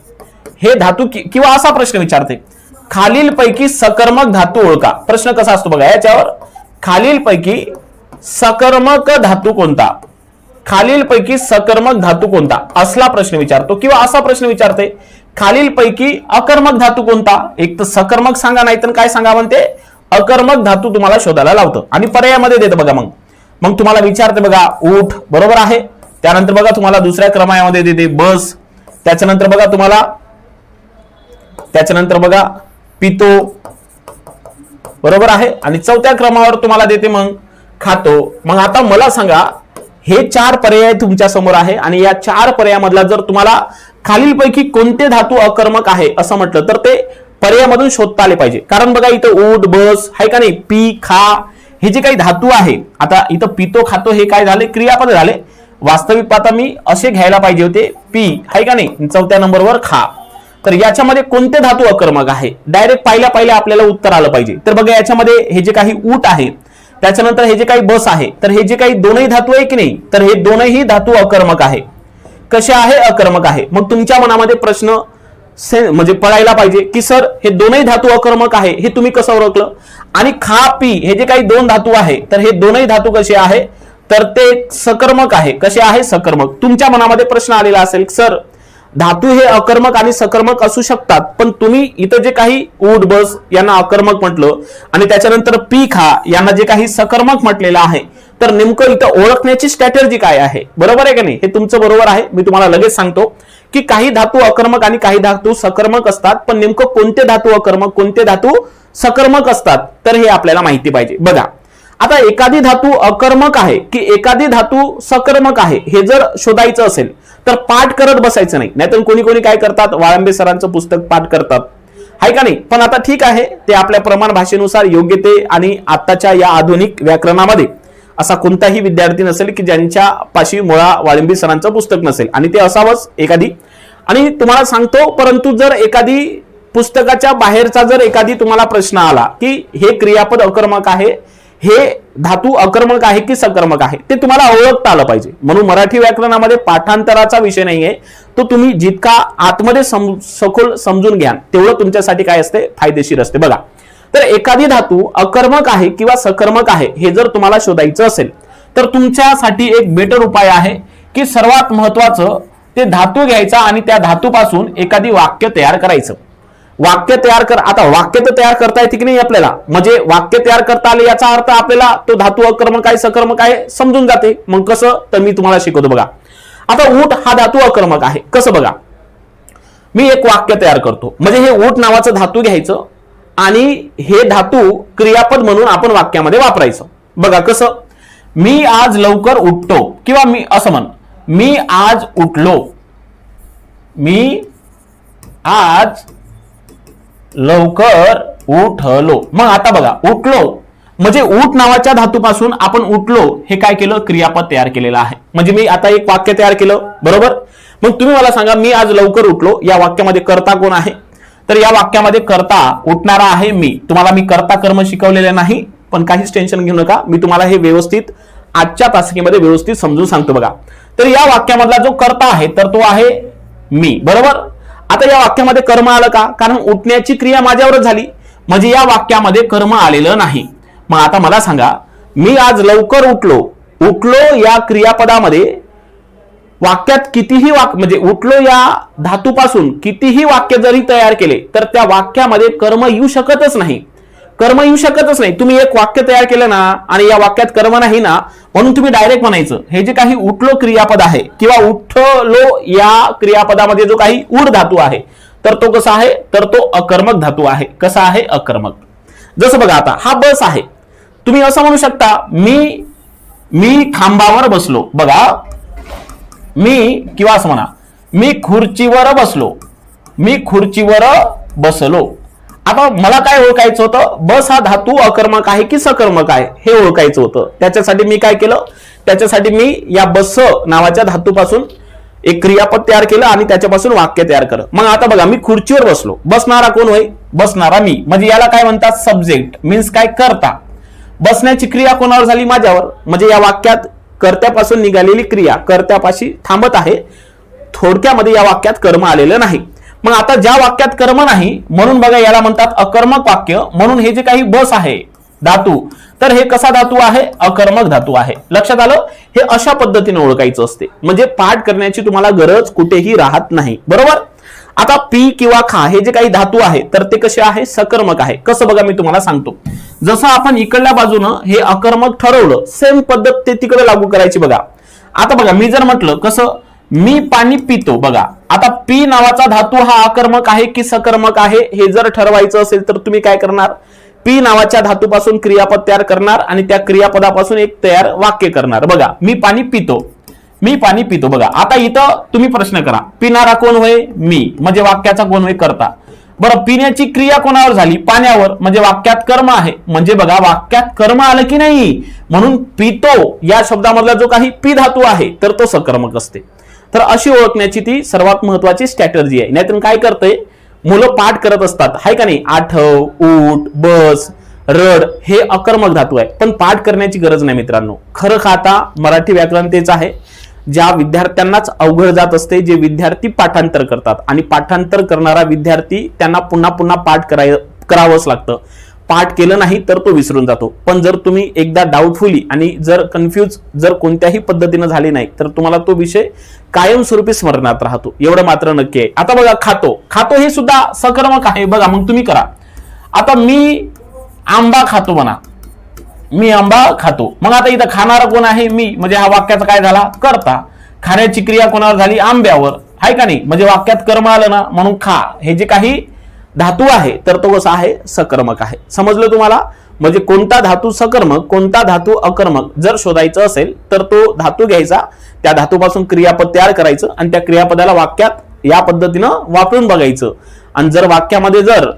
हे धातू किंवा असा प्रश्न विचारते खालीलपैकी सकर्मक धातू ओळखा. प्रश्न कसा असतो बघा याच्यावर, खालीलपैकी सकर्मक धातू कोणता, खालीलपैकी सकर्मक धातू कोणता असला प्रश्न विचारतो. किंवा असा प्रश्न विचारते खालीलपैकी अकर्मक धातू कोणता. एक तर सकर्मक सांगा, नाही तर काय सांगा म्हणते अकर्मक धातू तुम्हाला शोधायला लावतं आणि पर्यायामध्ये देतं बघा. मग तुम्हाला विचारते बघा उठ, बरोबर आहे. त्यानंतर बघा तुम्हाला दुसऱ्या क्रमांकामध्ये देते बस, त्याच्यानंतर बघा पितो, बरोबर आहे. आणि चौथ्या क्रमावर तुम्हाला देते मग खातो. मग आता मला सांगा, हे 4 पर्याय तुमच्या समोर आहे आणि या 4 पर्यायामधला जर तुम्हाला खालीलपैकी कोणते धातू अकर्मक आहे असं म्हटलं तर ते पर्यायामधून शोधता आले पाहिजे. कारण बघा इथं उठ, बस आहे का नाही, पी, खा, हे जे काही धातू आहे, आता इथं पितो, खातो हे काय झाले क्रियापद झाले. वास्तविक पाहता मी असे घ्यायला पाहिजे होते, पी आहे का नाही, चौथ्या नंबरवर खा. तर याच्यामध्ये कोणते धातू अकर्मक आहे डायरेक्ट पाहिल्या आपल्याला उत्तर आलं पाहिजे. तर बघा याच्यामध्ये हे जे काही उठ आहे, त्याच्यानंतर हे जे काही बस आहे, तर हे जे काही दोनही धातू आहे की नाही, तर हे दोनही धातू अकर्मक आहे. कसे आहे? अकर्मक आहे. मग तुमच्या मनामध्ये प्रश्न म्हणजे पडायला पाहिजे की सर हे दोनही धातू अकर्मक आहे, हे तुम्ही कसं ओळखलं? आणि खा, पी हे जे काही 2 धातू आहे तर हे दोनही धातू कसे आहे तर ते सकर्मक आहे. कसे आहे? सकर्मक. तुमच्या मनामध्ये प्रश्न आलेला असेल सर धातू हे अकर्मक आणि सकर्मक असू शकतात, पण तुम्ही इथं जे काही उठ, बस यांना अकर्मक म्हटलं आणि त्याच्यानंतर पी, खा यांना जे काही सकर्मक म्हटलेलं आहे, तर नेमकं इथं ओळखण्याची स्ट्रॅटेजी काय आहे? बरोबर आहे का नाही? हे तुमचं बरोबर आहे. मी तुम्हाला लगेच सांगतो की काही धातू अकर्मक आणि काही धातू सकर्मक असतात, पण नेमकं कोणते धातू अकर्मक, कोणते धातू सकर्मक असतात तर हे आपल्याला माहिती पाहिजे. बघा आता एखादी धातू अकर्मक आहे की एखादी धातू सकर्मक आहे हे जर शोधायचं असेल तर पाठ करत बसायचं नाही. नाहीतर कोणी काय करतात, वाळंबे सरांचं पुस्तक पाठ करतात आहे का नाही. पण आता ठीक आहे, ते आपल्या प्रमाण भाषेनुसार योग्य ते. आणि आताच्या या आधुनिक व्याकरणामध्ये असा कोणताही विद्यार्थी नसेल की ज्यांच्या पाशी मुळा वाळंबे सरांचं पुस्तक नसेल, आणि ते असावंच एखादी. आणि तुम्हाला सांगतो, परंतु जर एखादी पुस्तकाच्या बाहेरचा जर एखादी तुम्हाला प्रश्न आला की हे क्रियापद अकर्मक आहे, हे धातू अकर्मक आहे की सकर्मक आहे, ते तुम्हाला ओळखता आलं पाहिजे. म्हणून मराठी व्याकरणामध्ये पाठांतराचा विषय नाहीये, तो तुम्ही जितका आतमध्ये सखोल समजून घ्या तेवढं तुमच्यासाठी काय असते, फायदेशीर असते. बघा तर एखादी धातू अकर्मक आहे किंवा सकर्मक आहे हे जर तुम्हाला शोधायचं असेल तर तुमच्यासाठी एक बेटर उपाय आहे की सर्वात महत्वाचं ते धातू घ्यायचा आणि त्या धातूपासून एखादी वाक्य तयार करायचं. वाक्य तयार कर. आता वाक्य तर तयार करता येते की नाही आपल्याला, म्हणजे वाक्य तयार करता आले याचा अर्थ आपल्याला तो धातू अकर्मक आहे सकर्मक आहे समजून जाते. मग कसं तर मी तुम्हाला शिकवतो बघा. आता ऊट हा धातू अकर्मक आहे, कसं बघा, मी एक वाक्य तयार करतो. म्हणजे हे ऊट नावाचं धातू घ्यायचं आणि हे धातू क्रियापद म्हणून आपण वाक्यामध्ये वापरायचं. बघा कसं, मी आज लवकर उठतो, किंवा मी असं म्हण, मी आज उठलो, मी आज लवकर उठलो. मग आता बघा उठलो म्हणजे ऊट नावाच्या धातूपासून आपण उठलो हे काय केलं, क्रियापद तयार केलेलं आहे. म्हणजे मी आता एक वाक्य तयार केलं, बरोबर. मग तुम्ही मला सांगा, मी आज लवकर उठलो या वाक्यामध्ये कर्ता कोण आहे, तर या वाक्यामध्ये कर्ता उठणारा आहे मी. तुम्हाला मी कर्ता कर्म शिकवलेले नाही, पण काहीच टेन्शन घेऊ नका, मी तुम्हाला हे व्यवस्थित आजच्या तासिकेमध्ये व्यवस्थित समजून सांगतो बघा. तर या वाक्यामधला जो कर्ता आहे तर तो आहे मी, बरोबर. आता या वाक्यामध्ये कर्म आलं का? कारण उठण्याची क्रिया माझ्यावरच झाली, म्हणजे या वाक्यामध्ये कर्म आलेलं नाही. मग आता मला सांगा, मी आज लवकर उठलो, उठलो या क्रियापदामध्ये वाक्यात कितीही म्हणजे उठलो या धातूपासून कितीही वाक्य जरी तयार केले तर त्या वाक्यामध्ये कर्म येऊ शकतच नाही. कर्म येऊ शकतच नाही. तुम्ही एक वाक्य तयार केलं ना आणि या वाक्यात कर्म नाही ना, म्हणून तुम्ही डायरेक्ट म्हणायचं हे जे काही उठलो क्रियापद आहे किंवा उठलो या क्रियापदामध्ये जो काही उड धातू आहे तर तो कसा आहे, तर तो अकर्मक धातू आहे. कसा आहे? अकर्मक. जसं बघा, आता हा बस आहे, तुम्ही असं म्हणू शकता मी खांबावर बसलो. बघा, मी किंवा असं म्हणा, मी खुर्चीवर बसलो, मी खुर्चीवर बसलो. आता मला काय ओळखायचं होतं, बस हा धातू अकर्मक आहे की सकर्मक आहे हे ओळखायचं होतं. त्याच्यासाठी मी काय केलं, त्याच्यासाठी मी या बस नावाच्या धातूपासून एक क्रियापद तयार केलं आणि त्याच्यापासून वाक्य तयार केलं. मग आता बघा, मी खुर्चीवर बसलो, बसणारा कोण होय? बसणारा मी, म्हणजे याला काय म्हणतात? सब्जेक्ट. मीन्स काय? कर्ता. बसण्याची क्रिया कोणावर झाली? माझ्यावर. म्हणजे या वाक्यात कर्त्यापासून निघालेली क्रिया कर्त्यापाशी थांबत आहे. थोडक्यामध्ये या वाक्यात कर्म आलेलं नाही. मग आता ज्या वाक्यात कर्म नाही म्हणून बघा याला म्हणतात अकर्मक वाक्य. म्हणून हे जे काही बस आहे धातू, तर हे कसा धातू आहे? अकर्मक धातू आहे. लक्षात आलं? हे अशा पद्धतीने ओळखायचं असते, म्हणजे पाठ करण्याची तुम्हाला गरज कुठेही राहत नाही, बरोबर. आता पी किंवा खा हे जे काही धातू आहे तर ते कसे आहे? सकर्मक आहे. कसं बघा, मी तुम्हाला सांगतो. जसं आपण इकडल्या बाजूनं हे अकर्मक ठरवलं, सेम पद्धत ते तिकडे लागू करायची. बघा, आता बघा, मी जर म्हटलं कसं, मी पाणी पितो. बघा, आता पी नावाचा धातू हा अकर्मक आहे की सकर्मक आहे हे जर ठरवायचं असेल तर तुम्ही काय करणार? पी नावाच्या धातूपासून क्रियापद तयार करणार आणि त्या क्रियापदापासून एक तयार वाक्य करणार. बघा, मी पाणी पितो, मी पाणी पितो. बघा, आता इथं तुम्ही प्रश्न करा, पिणारा कोण होय? मी, म्हणजे वाक्याचा कोण होय? कर्ता. बरं, पिण्याची क्रिया कोणावर झाली? पाण्यावर, म्हणजे वाक्यात कर्म आहे. म्हणजे बघा, वाक्यात कर्म आलं की नाही, म्हणून पितो या शब्दामधला जो काही पी धातू आहे तर तो सकर्मक असते. तर अशी ओळखण्याची ती सर्वात महत्वाची स्ट्रॅटेजी आहे. नाहीतर काय करतंय, मुलं पाठ करत असतात, हाय का नाही, आठव, उठ, बस, रड हे अकर्मक धातू आहे, पण पाठ करण्याची गरज नाही मित्रांनो. खरं खाता मराठी व्याकरण तेच आहे, ज्या विद्यार्थ्यांनाच अवघड जात असते, जे विद्यार्थी पाठांतर करतात आणि पाठांतर करणारा विद्यार्थी त्यांना पुन्हा पुन्हा पाठ करावंच लागतं. पाठ केलं नाही तर तो विसरून जातो. पण जर तुम्ही एकदा डाऊटफुली आणि जर कन्फ्यूज जर कोणत्याही पद्धतीने झाले नाही तर तुम्हाला तो विषय कायमस्वरूपी स्मरणात राहतो, एवढं मात्र नक्की आहे. आता बघा, खातो, खातो हे सुद्धा सकर्मक आहे. बघा, मग तुम्ही करा. आता मी आंबा खातो म्हणा, मी आंबा खातो. मग आता इथं खाणारा कोण आहे? मी, म्हणजे हा वाक्याचा काय झाला? कर्ता. खाण्याची क्रिया कोणावर झाली? आंब्यावर, आहे का नाही, म्हणजे वाक्यात कर्म आलं ना, म्हणून खा हे जे काही धातू आहे तर तो कसा आहे? सकर्मक आहे. समजलं तुम्हाला? म्हणजे कोणता धातू सकर्मक, कोणता धातू अकर्मक जर शोधायचं असेल तर तो धातू घ्यायचा, त्या धातूपासून क्रियापद तयार करायचं आणि त्या क्रियापदाला वाक्यात या पद्धतीनं वापरून बघायचं. आणि जर वाक्यामध्ये जर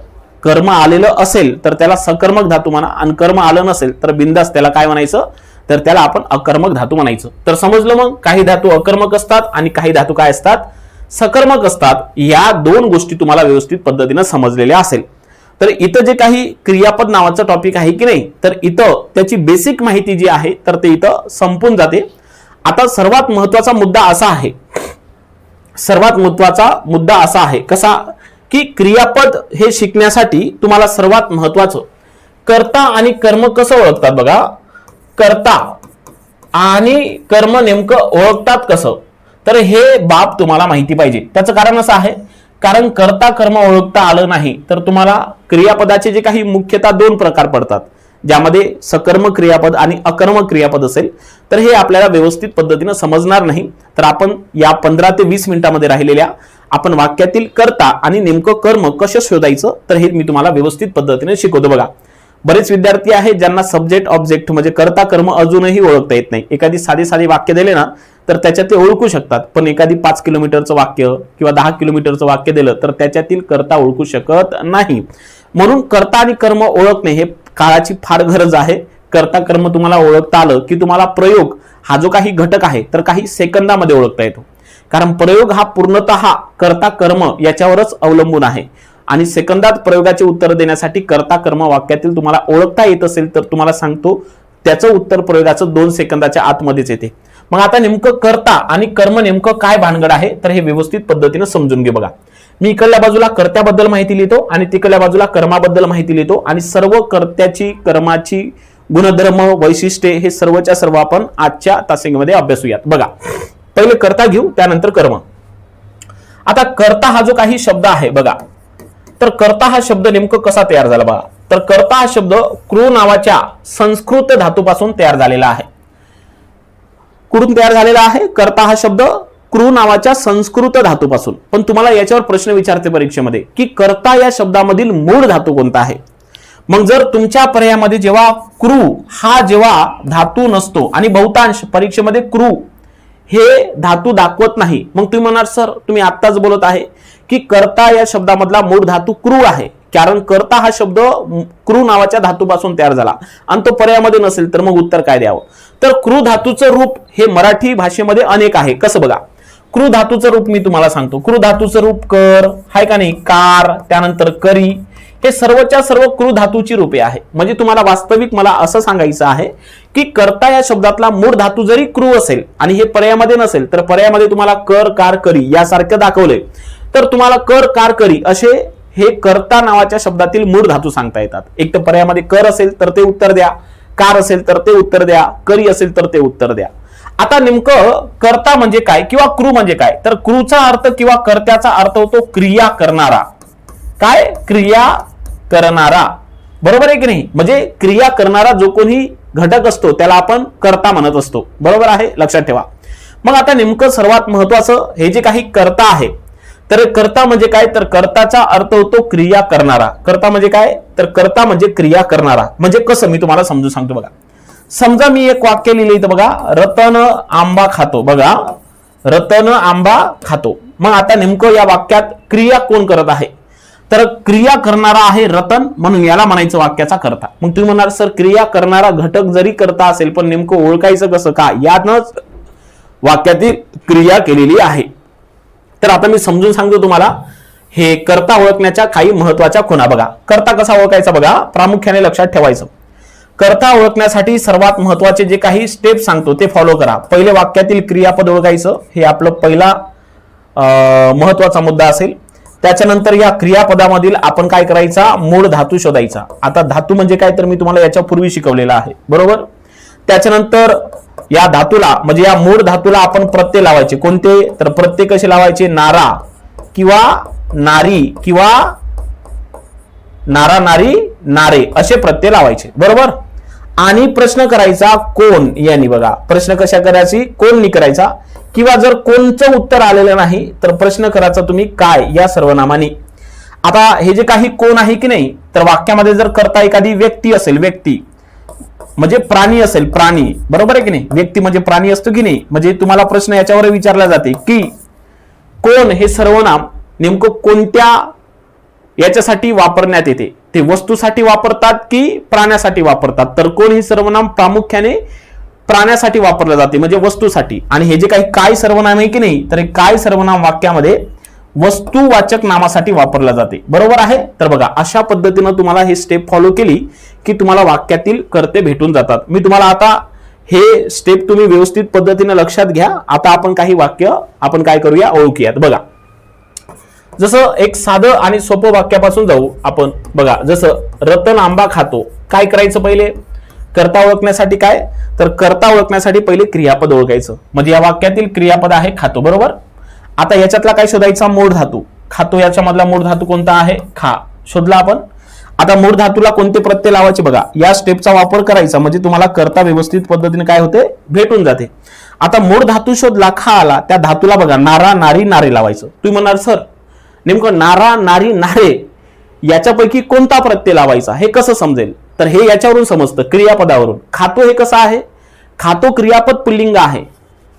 कर्म आलेलं असेल तर त्याला सकर्मक धातू म्हणा, आणि कर्म आलं नसेल तर बिंदास त्याला काय म्हणायचं? तर त्याला आपण अकर्मक धातू म्हणायचं. तर समजलं? मग काही धातू अकर्मक असतात आणि काही धातू काय असतात? सकर्मक असतात. या दोन गोष्टी तुम्हाला व्यवस्थित पद्धतीने समजलेल्या असेल तर इथं जे काही क्रियापद नावाचं टॉपिक आहे की नाही, तर इथं त्याची बेसिक माहिती जी आहे तर ते इथं संपून जाते. आता सर्वात महत्वाचा मुद्दा असा आहे, सर्वात महत्वाचा मुद्दा असा आहे कसा, की क्रियापद हे शिकण्यासाठी तुम्हाला सर्वात महत्वाचं कर्ता आणि कर्म कसं ओळखतात. बघा, कर्ता आणि कर्म नेमकं ओळखतात कसं, तर हे बाब तुम्हाला माहिती पाहिजे. त्याचं कारण असं आहे, कारण कर्ता कर्म ओळखता आलं नाही तर तुम्हाला क्रियापदाचे जे काही मुख्यतः दोन प्रकार पडतात, ज्यामध्ये सकर्म क्रियापद आणि अकर्मक क्रियापद असेल तर हे आपल्याला व्यवस्थित पद्धतीने समजणार नाही. तर आपण या 15 ते 20 मिनिटांमध्ये राहिलेल्या आपण वाक्यातील कर्ता आणि नेमकं कर्म कसं शोधायचं तर हे मी तुम्हाला व्यवस्थित पद्धतीने शिकवतो. बघा, बरेच विद्यार्थी आहेत ज्यांना सब्जेक्ट ऑब्जेक्ट म्हणजे कर्ता कर्म अजूनही ओळखता येत नाही. एखादी साधी वाक्य दिले ना तर त्याच्यात ते ओळखू शकतात, पण एखादी 5 किलोमीटरचं वाक्य किंवा 10 किलोमीटरचं वाक्य दिलं तर त्याच्यातील कर्ता ओळखू शकत नाही. म्हणून कर्ता आणि कर्म ओळखणे हे काळाची फार गरज आहे. कर्ता कर्म तुम्हाला ओळखता आलं की तुम्हाला प्रयोग हा जो काही घटक आहे तर काही सेकंदामध्ये ओळखता येतो, कारण प्रयोग हा पूर्णतः कर्ता कर्म याच्यावरच अवलंबून आहे. आणि सेकंदात प्रयोगाचे उत्तर देण्यासाठी कर्ता कर्म वाक्यातील तुम्हाला ओळखता येत असेल तर तुम्हाला सांगतो त्याचं उत्तर प्रयोगाचं 2 सेकंदाच्या आतमध्येच येते. मग आता नेमकं कर्ता आणि कर्म नेमकं काय भानगड आहे तर हे व्यवस्थित पद्धतीनं समजून घे. बघा, मी इकडल्या बाजूला कर्त्याबद्दल माहिती लिहितो आणि तिकडल्या बाजूला कर्माबद्दल माहिती लिहितो आणि सर्व कर्त्याची कर्माची गुणधर्म वैशिष्ट्ये हे सर्वच्या सर्व आपण आजच्या तासिकेमध्ये अभ्यासूयात. बघा, पहिले कर्ता घेऊ, त्यानंतर कर्म. आता कर्ता हा जो काही शब्द आहे बघा, तर कर्ता हा शब्द नेमकं कसा तयार झाला बघा. तर कर्ता हा शब्द कृ नावाच्या संस्कृत धातूपासून तयार झालेला आहे. कुठून तयार झालेला आहे कर्ता हा शब्द? कृ नावाच्या संस्कृत धातूपासून. पण तुम्हाला याच्यावर प्रश्न विचारते परीक्षेमध्ये की कर्ता या शब्दामधील मूळ धातू कोणता आहे. मग जर तुमच्या पर्यायामध्ये जेव्हा कृ हा जेव्हा धातू नसतो आणि बहुतांश परीक्षेमध्ये कृ हे धातू दाखवत नाही, मग तुम्ही म्हणणार सर तुम्ही आत्ताच बोलत आहे की कर्ता या शब्दामधला मूळ धातू कृ आहे, कारण कर्ता हा शब्द कृ नावाच्या धातूपासून तयार झाला आणि तो पर्यायामध्ये नसेल तर मग उत्तर काय द्यावं. तर कृ धातूचं रूप हे मराठी भाषेमध्ये अनेक आहे. कसं बघा, कृ धातूचं रूप मी तुम्हाला सांगतो. कृ धातूचं रूप कर आहे का नाही, कार, त्यानंतर करी, हे सर्वच्या सर्व कृ धातूची रूपे आहे. म्हणजे तुम्हाला वास्तविक मला असं सांगायचं आहे की कर्ता या शब्दातला मूळ धातू जरी कृ असेल आणि हे पर्यायामध्ये नसेल तर पर्यायामध्ये तुम्हाला कर, कार, करी यासारखं दाखवलंय तर तुम्हाला कर, कार, करी असे हे कर्ता नावाच्या शब्दातील मूळ धातू सांगता येतात. एक तर पर्यायामध्ये कर असेल तर ते उत्तर द्या, कार असेल तर ते उत्तर द्या, करी असेल तर ते उत्तर द्या. आता नेमकं कर्ता म्हणजे काय किंवा कृ म्हणजे काय, तर कृचा अर्थ किंवा कर्त्याचा अर्थ होतो क्रिया करणारा. काय? क्रिया करणारा, बरोबर आहे की नाही. म्हणजे क्रिया करणारा जो कोणी घटक असतो त्याला आपण कर्ता म्हणत असतो, बरोबर आहे, लक्षात ठेवा. मग आता नेमकं सर्वात महत्वाचं हे जे काही कर्ता आहे, तर कर्ता म्हणजे काय, तर कर्ताचा अर्थ होतो क्रिया करणारा. कर्ता म्हणजे काय, तर कर्ता म्हणजे क्रिया करणारा. म्हणजे कसं मी तुम्हाला समजून सांगतो. बघा, समजा मी एक वाक्य लिहिलं इथं बघा, रतन आंबा खातो. बघा, रतन आंबा खातो. मग आता नेमकं या वाक्यात क्रिया कोण करत आहे, तर क्रिया करणारा आहे रतन, म्हणून याला म्हणायचं वाक्याचा कर्ता. मग तुम्ही म्हणाल सर क्रिया करणारा घटक जरी कर्ता असेल पण नेमकं ओळखायचं कसं का, यातच वाक्यातील क्रिया केलेली आहे. तर आता मी समजून सांगतो तुम्हाला हे कर्ता ओळखण्याच्या काही महत्वाच्या खुणा. बघा, कर्ता कसा ओळखायचा बघा, प्रामुख्याने लक्षात ठेवायचं. कर्ता ओळखण्यासाठी सर्वात महत्वाचे जे काही स्टेप सांगतो ते फॉलो करा. पहिले वाक्यातील क्रियापद ओळखायचं, हे आपलं पहिला महत्वाचा मुद्दा असेल. त्याच्यानंतर या क्रियापदामधील आपण काय करायचा, मूळ धातू शोधायचा. आता धातू म्हणजे काय तर मी तुम्हाला याच्या पूर्वी शिकवलेलं आहे, बरोबर. त्याच्यानंतर या धातूला म्हणजे या मूळ धातूला आपण प्रत्यय लावायचे. कोणते, तर प्रत्यय कसे लावायचे, नारा किंवा नारी किंवा नारा, नारी, नारे असे प्रत्यय लावायचे, बरोबर. आणि प्रश्न करायचा कोण यांनी. बघा, प्रश्न कशा करायची, कोणनी करायचा. किंवा जर कोणचं उत्तर आलेलं नाही तर प्रश्न करायचा तुम्ही काय या सर्वनामानी. आता हे जे काही कोण आहे की नाही, तर वाक्यामध्ये जर कर्ता एखादी व्यक्ती असेल, व्यक्ती म्हणजे प्राणी असेल, प्राणी, बरोबर आहे की नाही. व्यक्ती म्हणजे प्राणी असतो की नाही. म्हणजे तुम्हाला प्रश्न याच्यावर विचारला जाते की कोण हे सर्वनाम नेमकं कोणत्या याच्यासाठी वापरण्यात येते, ते वस्तूसाठी वापरतात की प्राण्यासाठी वापरतात. तर कोण हे सर्वनाम प्रामुख्याने प्राण्यासाठी वापरलं जाते, म्हणजे वस्तूसाठी. आणि हे जे काही काय सर्वनाम आहे की नाही, तर हे काय सर्वनाम वाक्यामध्ये वस्तुवाचक नामासाठी वापरलं जाते, बरोबर आहे. तर बघा, अशा पद्धतीनं तुम्हाला हे स्टेप फॉलो केली की तुम्हाला वाक्यातील कर्ते भेटून जातात. मी तुम्हाला आता हे स्टेप तुम्ही व्यवस्थित पद्धतीने लक्षात घ्या. आता आपण काही वाक्य आपण काय करूया, ओळखूयात. बघा, जसं एक साधं आणि सोपं वाक्यापासून जाऊ आपण. बघा, जसं रतन आंबा खातो, काय करायचं पहिले, कर्ता ओळखण्यासाठी काय, तर कर्ता ओळखण्यासाठी पहिले क्रियापद ओळखायचं. म्हणजे या वाक्यातील क्रियापद आहे खातो, बरोबर. आता याच्यातला काय शोधायचा, मूळ धातू. खातो याच्यामधला मूळ धातू कोणता आहे, खा, शोधला आपण. आता मूळ धातूला कोणते प्रत्यय लावायचे, बघा या स्टेपचा वापर करायचा म्हणजे तुम्हाला कर्ता व्यवस्थित पद्धतीने काय होते, भेटून जाते. आता मूळ धातू शोधला, खा आला, त्या धातूला बघा नारा, नारी, नारे लावायचं. तुम्ही म्हणाल सर नेमकं नारा, नारी, नारे याच्यापैकी कोणता प्रत्यय लावायचा हे कसं समजेल, तर हे याच्यावरून समजतं, क्रियापदावरून. खातो हे कसं आहे, खातो क्रियापद पुल्लिंग आहे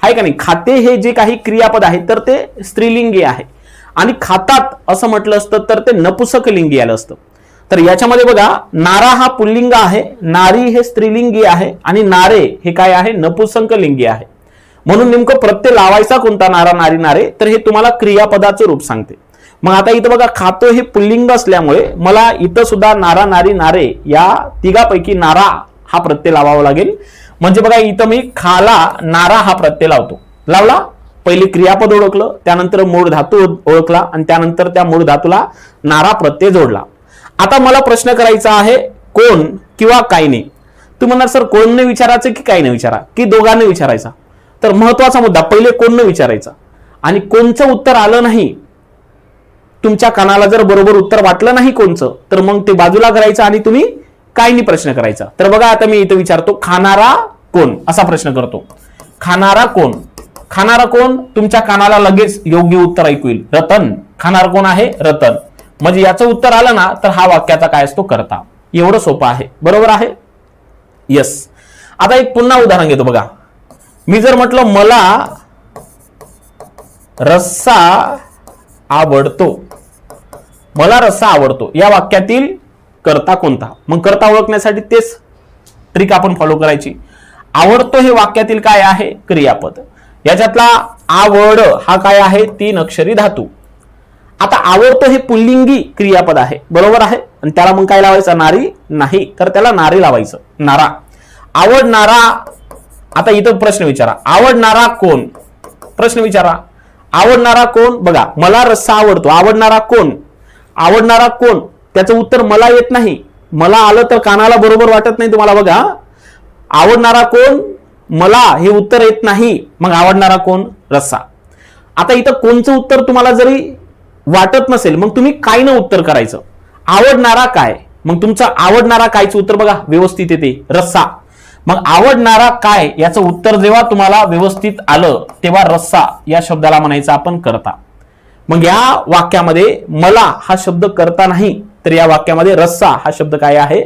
का नाही. खाते हे जे काही क्रियापद आहे तर ते स्त्रीलिंगी आहे आणि खातात असं म्हटलं असतं तर ते नपुंसकलिंगी आलं असतं. तर याच्यामध्ये बघा, नारा हा पुल्लिंग आहे, नारी हे स्त्रीलिंगी आहे आणि नारे हे काय आहे, नपुंसकलिंगी आहे. म्हणून नेमकं प्रत्यय लावायचा कोणता, नारा, नारी, नारे, तर हे तुम्हाला क्रियापदाचं रूप सांगते. मग आता इथं बघा, खातो हे पुल्लिंग असल्यामुळे मला इथं सुद्धा नारा, नारी, नारे या तिघापैकी नारा हा प्रत्यय लावावा लागेल. म्हणजे बघा इथं मी खाला नारा हा प्रत्यय लावतो. लावला, पहिले क्रियापद ओळखलं, त्यानंतर मूळ धातू ओळखला आणि त्यानंतर त्या मूळ धातूला नारा प्रत्यय जोडला. आता मला प्रश्न करायचा आहे कोण किंवा काय नाही. तू म्हणणार सर कोणने विचारायचं की काय नाही विचारा की दोघांनी विचारायचा. तर महत्वाचा मुद्दा, पहिले कोणने विचारायचा आणि कोणचं उत्तर आलं नाही, तुमच्या कानाला जर बरोबर उत्तर वाटलं नाही कोणचं, तर मग ते बाजूला करायचं आणि तुम्ही काय नाही प्रश्न करायचा. तर बघा आता मी इथं विचारतो खाणारा कोण असा प्रश्न करतो. खाणारा कोण, खाणारा कोण, तुमच्या कानाला लगेच योग्य उत्तर ऐकू येईल, रतन. खाणारा कोण आहे, रतन. म्हणजे याचं उत्तर आलं ना तर हा वाक्याचा काय असतो, कर्ता. एवढं सोपं आहे, बरोबर आहे. यस. आता एक पुन्हा उदाहरण घेतो बघा. मी जर म्हटलं मला रस्सा आवडतो, मला रस्सा आवडतो, या वाक्यातील कर्ता कोणता. मग कर्ता ओळखण्यासाठी तेच ट्रिक आपण फॉलो करायची. आवडतो हे वाक्यातील काय आहे, क्रियापद. याच्यातला आवड हा काय आहे, 3 अक्षरी धातू. आता आवडतो हे पुल्लिंगी क्रियापद आहे, बरोबर आहे. आणि त्याला मग काय लावायचं, नारी नाही, तर त्याला नारी लावायचं, नारा. आवडणारा, आता इथं प्रश्न विचारा, आवडणारा कोण, प्रश्न विचारा, आवडणारा कोण. बघा मला रस्सा आवडतो, आवडणारा कोण, आवडणारा कोण, त्याचं उत्तर मला येत नाही. मला आलं तर कानाला बरोबर वाटत नाही तुम्हाला. बघा आवडणारा कोण, मला हे उत्तर येत नाही, मग आवडणारा कोण, रस्सा. आता इथं कोणचं उत्तर तुम्हाला जरी वाटत नसेल मग तुम्ही काय न उत्तर करायचं, आवडणारा काय, मग तुमचं आवडणारा कायचं उत्तर बघा व्यवस्थित येते, रस्सा. मग आवडणारा काय याचं उत्तर जेव्हा तुम्हाला व्यवस्थित आलं तेव्हा रस्सा या शब्दाला म्हणायचं आपण कर्ता. मग या वाक्यामध्ये मला हा शब्द कर्ता नाही, तर या वाक्यामध्ये रस्सा हा शब्द काय आहे,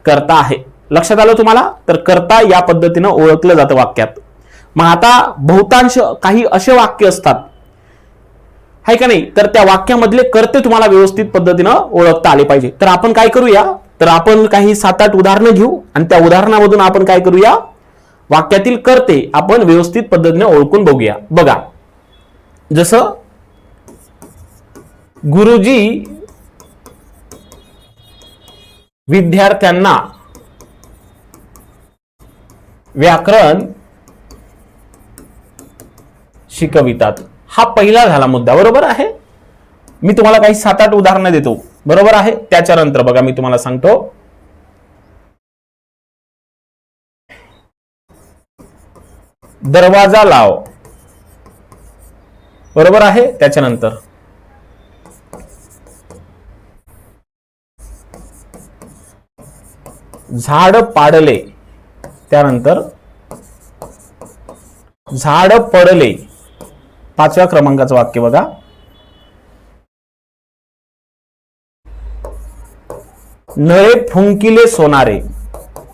कर्ता आहे. लक्षात आलं तुम्हाला. तर कर्ता या पद्धतीनं ओळखलं जातं वाक्यात. मग आता बहुतांश काही असे वाक्य असतात आहे का नाही, तर त्या वाक्यामधले कर्ते तुम्हाला व्यवस्थित पद्धतीनं ओळखता आले पाहिजे. तर आपण काय करूया, तर आपण काही 7-8 उदाहरणं घेऊ आणि त्या उदाहरणामधून आपण काय करूया, वाक्यातील कर्ते आपण व्यवस्थित पद्धतीने ओळखून बघूया. बघा जसं गुरुजी विद्यार्थ्यांना व्याकरण शिकवितात, हा पहिला झाला मुद्दा, बरोबर आहे. मी तुम्हाला काही 7-8 उदाहरणं देतो, बरोबर आहे. त्याच्यानंतर बघा मी तुम्हाला सांगतो, दरवाजा लाव, बरोबर आहे. त्याच्यानंतर झाड पाडले, त्यानंतर झाड पडले, 5व्या क्रमांकाचं वाक्य बघा. नळे फुंकिले सोनारे,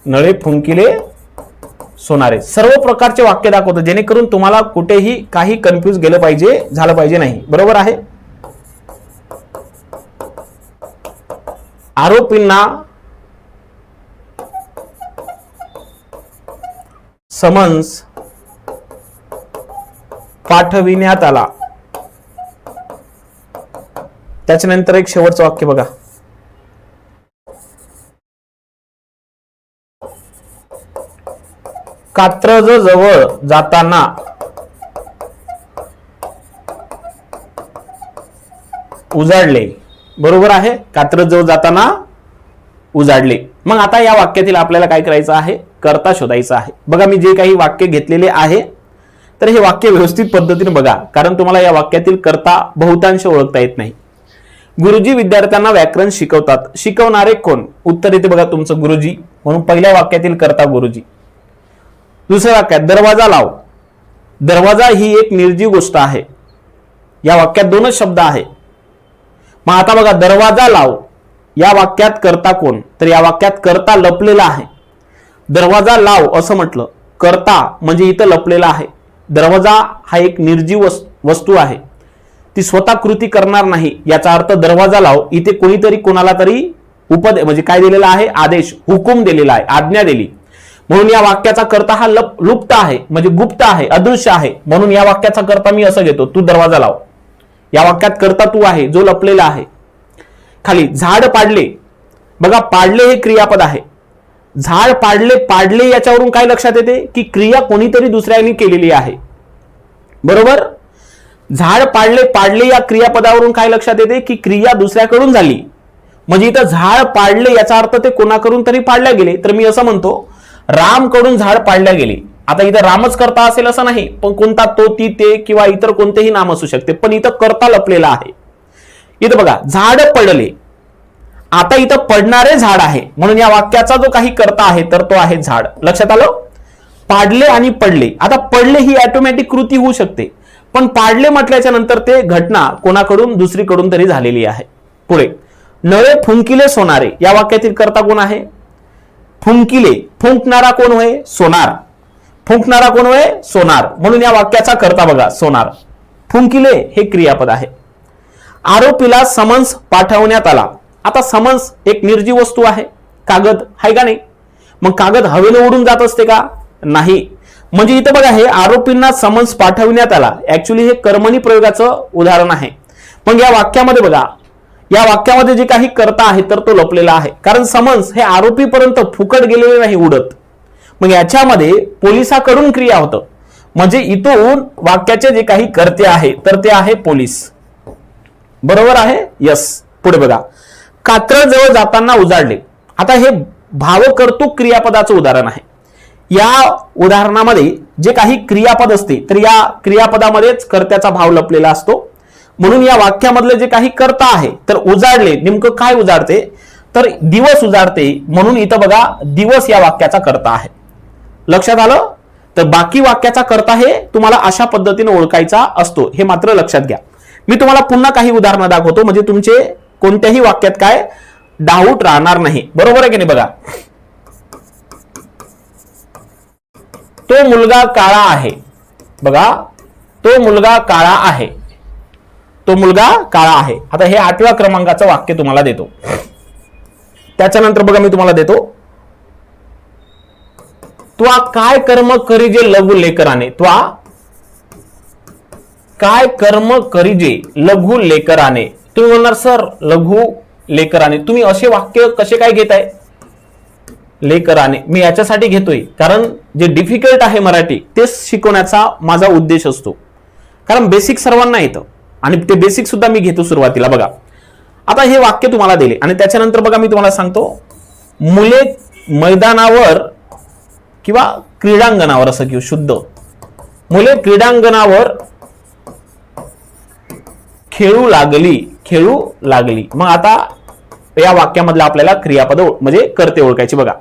नळे फुंकिले सोनारे. सर्व प्रकारचे वाक्य दाखवतो जेणेकरून तुम्हाला कुठेही काही कन्फ्यूज गेलं पाहिजे, झालं पाहिजे नाही, बरोबर आहे. आरोपींना समन्स पाठविण्यात आला. त्याच्यानंतर एक शेवटचं वाक्य बघा. कात्रज जवळ जाताना उजाडले, बरोबर आहे. कात्रज जवळ जाताना उजाडले. मग आता या वाक्यातील आपल्याला काय करायचं आहे, कर्ता शोधायचा आहे. बघा मी जे काही वाक्य घेतलेले आहे तर हे वाक्य व्यवस्थित पद्धतीने बघा, कारण तुम्हाला या वाक्यातील कर्ता बहुतांश ओळखता येत नाही. गुरुजी विद्यार्थ्यांना व्याकरण शिकवतात, शिकवणारे कोण, उत्तर येते बघा तुमचं गुरुजी, म्हणून पहिल्या वाक्यातील कर्ता गुरुजी. दुसऱ्या वाक्यात दरवाजा लाव, दरवाजा ही एक निर्जीव गोष्ट आहे, या वाक्यात 2च शब्द आहे. मग आता बघा दरवाजा लाव या वाक्यात कर्ता कोण, तर या वाक्यात कर्ता लपलेला आहे. दरवाजा लाव असं म्हटलं, कर्ता म्हणजे इथं लपलेला आहे. दरवाजा हा एक निर्जीव वस्तू आहे, ती स्वतः कृती करणार नाही. याचा अर्थ दरवाजा लाव इथे कोणीतरी कोणाला तरी म्हणजे काय दिलेला आहे, आदेश, हुकूम दिलेला आहे, आज्ञा दिली. म्हणून या वाक्याचा कर्ता हा लुप्त आहे, म्हणजे गुप्त आहे, अदृश्य आहे. म्हणून या वाक्याचा कर्ता मी असं घेतो, तू दरवाजा लाव. या वाक्यात कर्ता तू आहे जो लपलेला आहे. खाली झाड पाडले, बघा पाडले हे क्रियापद आहे. झाड पाडले, पाडले याच्यावरून काय लक्षात येते की क्रिया कोणीतरी दुसऱ्याने केलेली आहे. बरोबर. झाड पाडले, पाडले या क्रियापदावरून काय लक्षात येते की क्रिया दुसऱ्याकडून झाली. म्हणजे इथं झाड पाडले याचा अर्थ ते कोणाकडून तरी पाडल्या गेले. तर मी असं म्हणतो रामकडून झाड पाडल्या गेले. आता इथं रामच करता असेल असं नाही, पण कोणता तो, ती, ते किंवा इतर कोणतेही नाम असू शकते, पण इथं करता लपलेला आहे. इथं बघा झाड पडले, आता इथं पडणारे झाड आहे म्हणून या वाक्याचा जो काही करता आहे तर तो आहे झाड. लक्षात आलं. पाडले आणि पडले. आता पडले ही ऑटोमॅटिक कृती होऊ शकते, पण पाडले म्हटल्याच्या नंतर ते घटना कोणाकडून दुसरीकडून तरी झालेली आहे. पुढे नळे फुंकिले सोनारे या वाक्यातील कर्ता कोण आहे? फुंकिले. फुंकणारा कोण होय? सोनार. फुंकणारा कोण होय? सोनार. म्हणून या वाक्याचा कर्ता बघा सोनार. फुंकिले हे क्रियापद आहे. आरोपीला समन्स पाठवण्यात आला. आता समन्स एक निर्जीव वस्तू आहे, कागद आहे का नाही? मग कागद हवेने उडून जात असते का? नाही. म्हणजे इथं बघा हे आरोपींना समन्स पाठवण्यात आला, ऍक्च्युली हे कर्मणी प्रयोगाचं उदाहरण आहे. मग या वाक्यामध्ये बघा, या वाक्यामध्ये जे काही कर्ता आहे तर तो लपलेला आहे, कारण समन्स हे आरोपीपर्यंत फुकट गेलेले नाही उडत. मग याच्यामध्ये पोलिसाकडून क्रिया होतं, म्हणजे इथून वाक्याचे जे काही कर्ते आहे तर ते आहे पोलीस. बरोबर आहे. यस. पुढे बघा कात्रळ जवळ जाताना उजाडले. आता हे भावकर्तृक क्रियापदाचं उदाहरण आहे. या उदाहरणामध्ये जे काही क्रियापद असते तर या क्रियापदामध्येच कर्त्याचा भाव लपलेला असतो. म्हणून या वाक्यामधले जे काही कर्ता आहे तर उजाडले, नेमकं काय उजाडते तर दिवस उजाडते, म्हणून इथं बघा दिवस या वाक्याचा कर्ता आहे. लक्षात आलं. तर बाकी वाक्याचा कर्ता हे तुम्हाला अशा पद्धतीने ओळखायचा असतो, हे मात्र लक्षात घ्या. मी तुम्हाला पुन्हा काही उदाहरणं दाखवतो म्हणजे तुमचे कोणत्याही वाक्यात काय डाऊट राहणार नाही. बरोबर आहे की नाही? बघा तो मुलगा काळा आहे. बघा तो मुलगा काळा आहे. तो मुलगा काळा आहे. आता हे 8व्या क्रमांकाचं वाक्य तुम्हाला देतो. त्याच्यानंतर बघा मी तुम्हाला देतो, त्वा काय कर्म करीजे लघु लेकराने. त्वा काय कर्म करीजे लघु लेकराने. तुम्ही म्हणणार सर लघु लेकराने, तुम्ही असे वाक्य कसे काय घेताय? लेकराने मी याच्यासाठी घेतोय कारण जे डिफिकल्ट आहे मराठी तेच शिकवण्याचा माझा उद्देश असतो, कारण बेसिक सर्वांना येतं आणि ते बेसिक सुद्धा मी घेतो सुरुवातीला. बघा आता हे वाक्य तुम्हाला दिले आणि त्याच्यानंतर बघा मी तुम्हाला सांगतो, मुले मैदानावर किंवा क्रीडांगणावर असं घेऊ शुद्ध, मुले क्रीडांगणावर खेळू लागली. खेळू लागली. मग आता या वाक्यामधलं आपल्याला क्रियापद म्हणजे कर्ते ओळखायची. बघा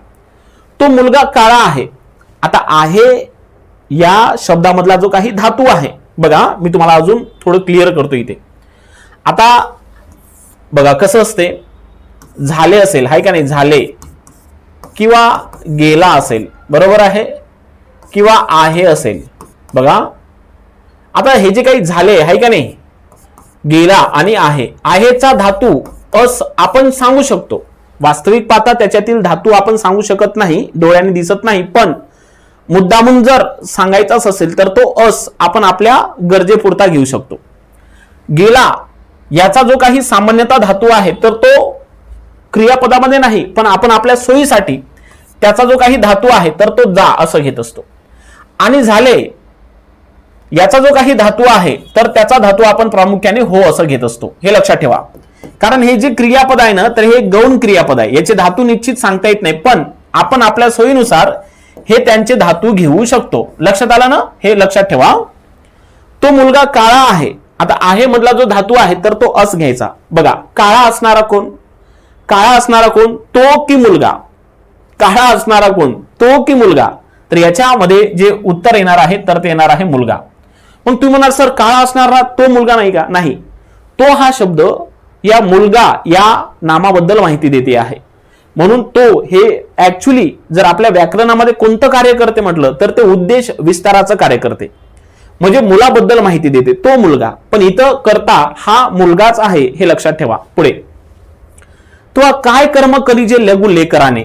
तो मुलगा काळा आहे. आता आहे या शब्दामधला जो काही धातू आहे, बघा मी तुम्हाला अजून थोडं क्लिअर करतो इथे. आता बघा कसं असते, झाले असेल हाय का नाही, झाले किंवा गेला असेल. बरोबर आहे. किंवा आहे असेल. बघा आता हे जे काही झाले हाय का नाही, गेला आणि आहे, आहेचा धातू अस आपण सांगू शकतो. वास्तविक पाहता त्याच्यातील धातू आपण सांगू शकत नाही, डोळ्याने दिसत नाही, पण मुद्दामून जर सांगायचाच असेल तर तो अस आपण आपल्या गरजेपुरता घेऊ शकतो. गेला याचा जो काही सामान्यतः धातू आहे तर तो क्रियापदामध्ये नाही, पण आपण आपल्या सोयीसाठी त्याचा जो काही धातू आहे तर तो जा असं घेत असतो. आणि झाले याचा जो काही धातू आहे तर त्याचा धातू आपण प्रामुख्याने हो असं घेत असतो. हे लक्षात ठेवा, कारण हे जे क्रियापद आहे ना तर हे गौण क्रियापद आहे, याचे धातू निश्चित सांगता येत नाही, पण आपण आपल्या सोयीनुसार हे त्यांचे धातू घेऊ शकतो. लक्षात आलं ना? हे लक्षात ठेवा. तो मुलगा काळा आहे. आता आहे मधला जो धातू आहे तर तो अस घ्यायचा. बघा काळा असणारा कोण? काळा असणारा कोण? तो की मुलगा? काळा असणारा कोण? तो की मुलगा? तर याच्यामध्ये जे उत्तर येणार आहे तर ते येणार आहे मुलगा. मग तुम्ही म्हणाल सर काळा असणारा तो मुलगा नाही का? नाही, तो हा शब्द या मुलगा या नामाबद्दल माहिती देते आहे, म्हणून तो हे ऍक्च्युली जर आपल्या व्याकरणामध्ये कोणतं कार्य करते म्हटलं तर ते उद्देश विस्ताराचं कार्य करते, म्हणजे मुलाबद्दल माहिती देते तो मुलगा. पण इथं करता हा मुलगाच आहे हे लक्षात ठेवा. पुढे तो काय कर्म करीजे लघु लेकराने.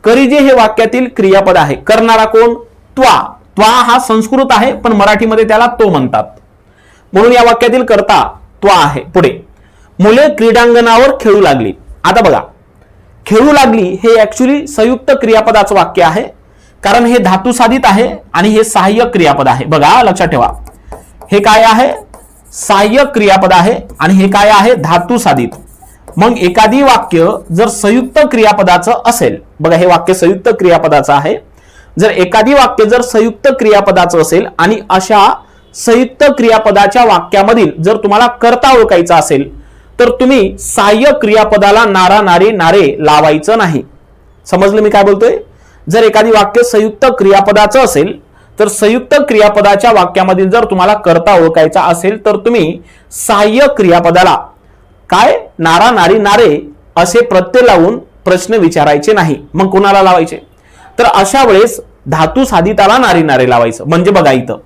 करीजे हे वाक्यातील क्रियापद आहे. करणारा कोण? त्वा. त्वा हा संस्कृत आहे पण मराठीमध्ये त्याला तो म्हणतात, म्हणून या वाक्यातील कर्ता त्वा आहे. पुढे मुले क्रीडांगणावर खेळू लागली. आता बघा खेळू लागली हे ऍक्च्युली संयुक्त क्रियापदाचं वाक्य आहे, कारण हे धातू साधित आहे आणि हे सहाय्यक क्रियापद आहे. बघा लक्षात ठेवा, हे काय आहे? सहाय्यक क्रियापद आहे आणि हे काय आहे? धातू साधित. मग एखादी वाक्य जर संयुक्त क्रियापदाचं असेल, बघा हे वाक्य संयुक्त क्रियापदाचं आहे, जर एखादी वाक्य जर संयुक्त क्रियापदाचं असेल आणि अशा संयुक्त क्रियापदाच्या वाक्यामधील जर तुम्हाला कर्ता ओळखायचा असेल तर तुम्ही सहाय्यक क्रियापदाला नारा नारी नारे लावायचं नाही. समजलं मी काय बोलतोय? जर एखादी वाक्य संयुक्त क्रियापदाचं असेल तर संयुक्त क्रियापदाच्या वाक्यामधील जर तुम्हाला कर्ता ओळखायचा असेल तर तुम्ही सहाय्यक क्रियापदाला काय नारा नारी नारे असे प्रत्यय लावून प्रश्न विचारायचे नाही. मग कोणाला लावायचे? तर अशा वेळेस धातू साधिताला नारी नारे लावायचं. म्हणजे बघा इथं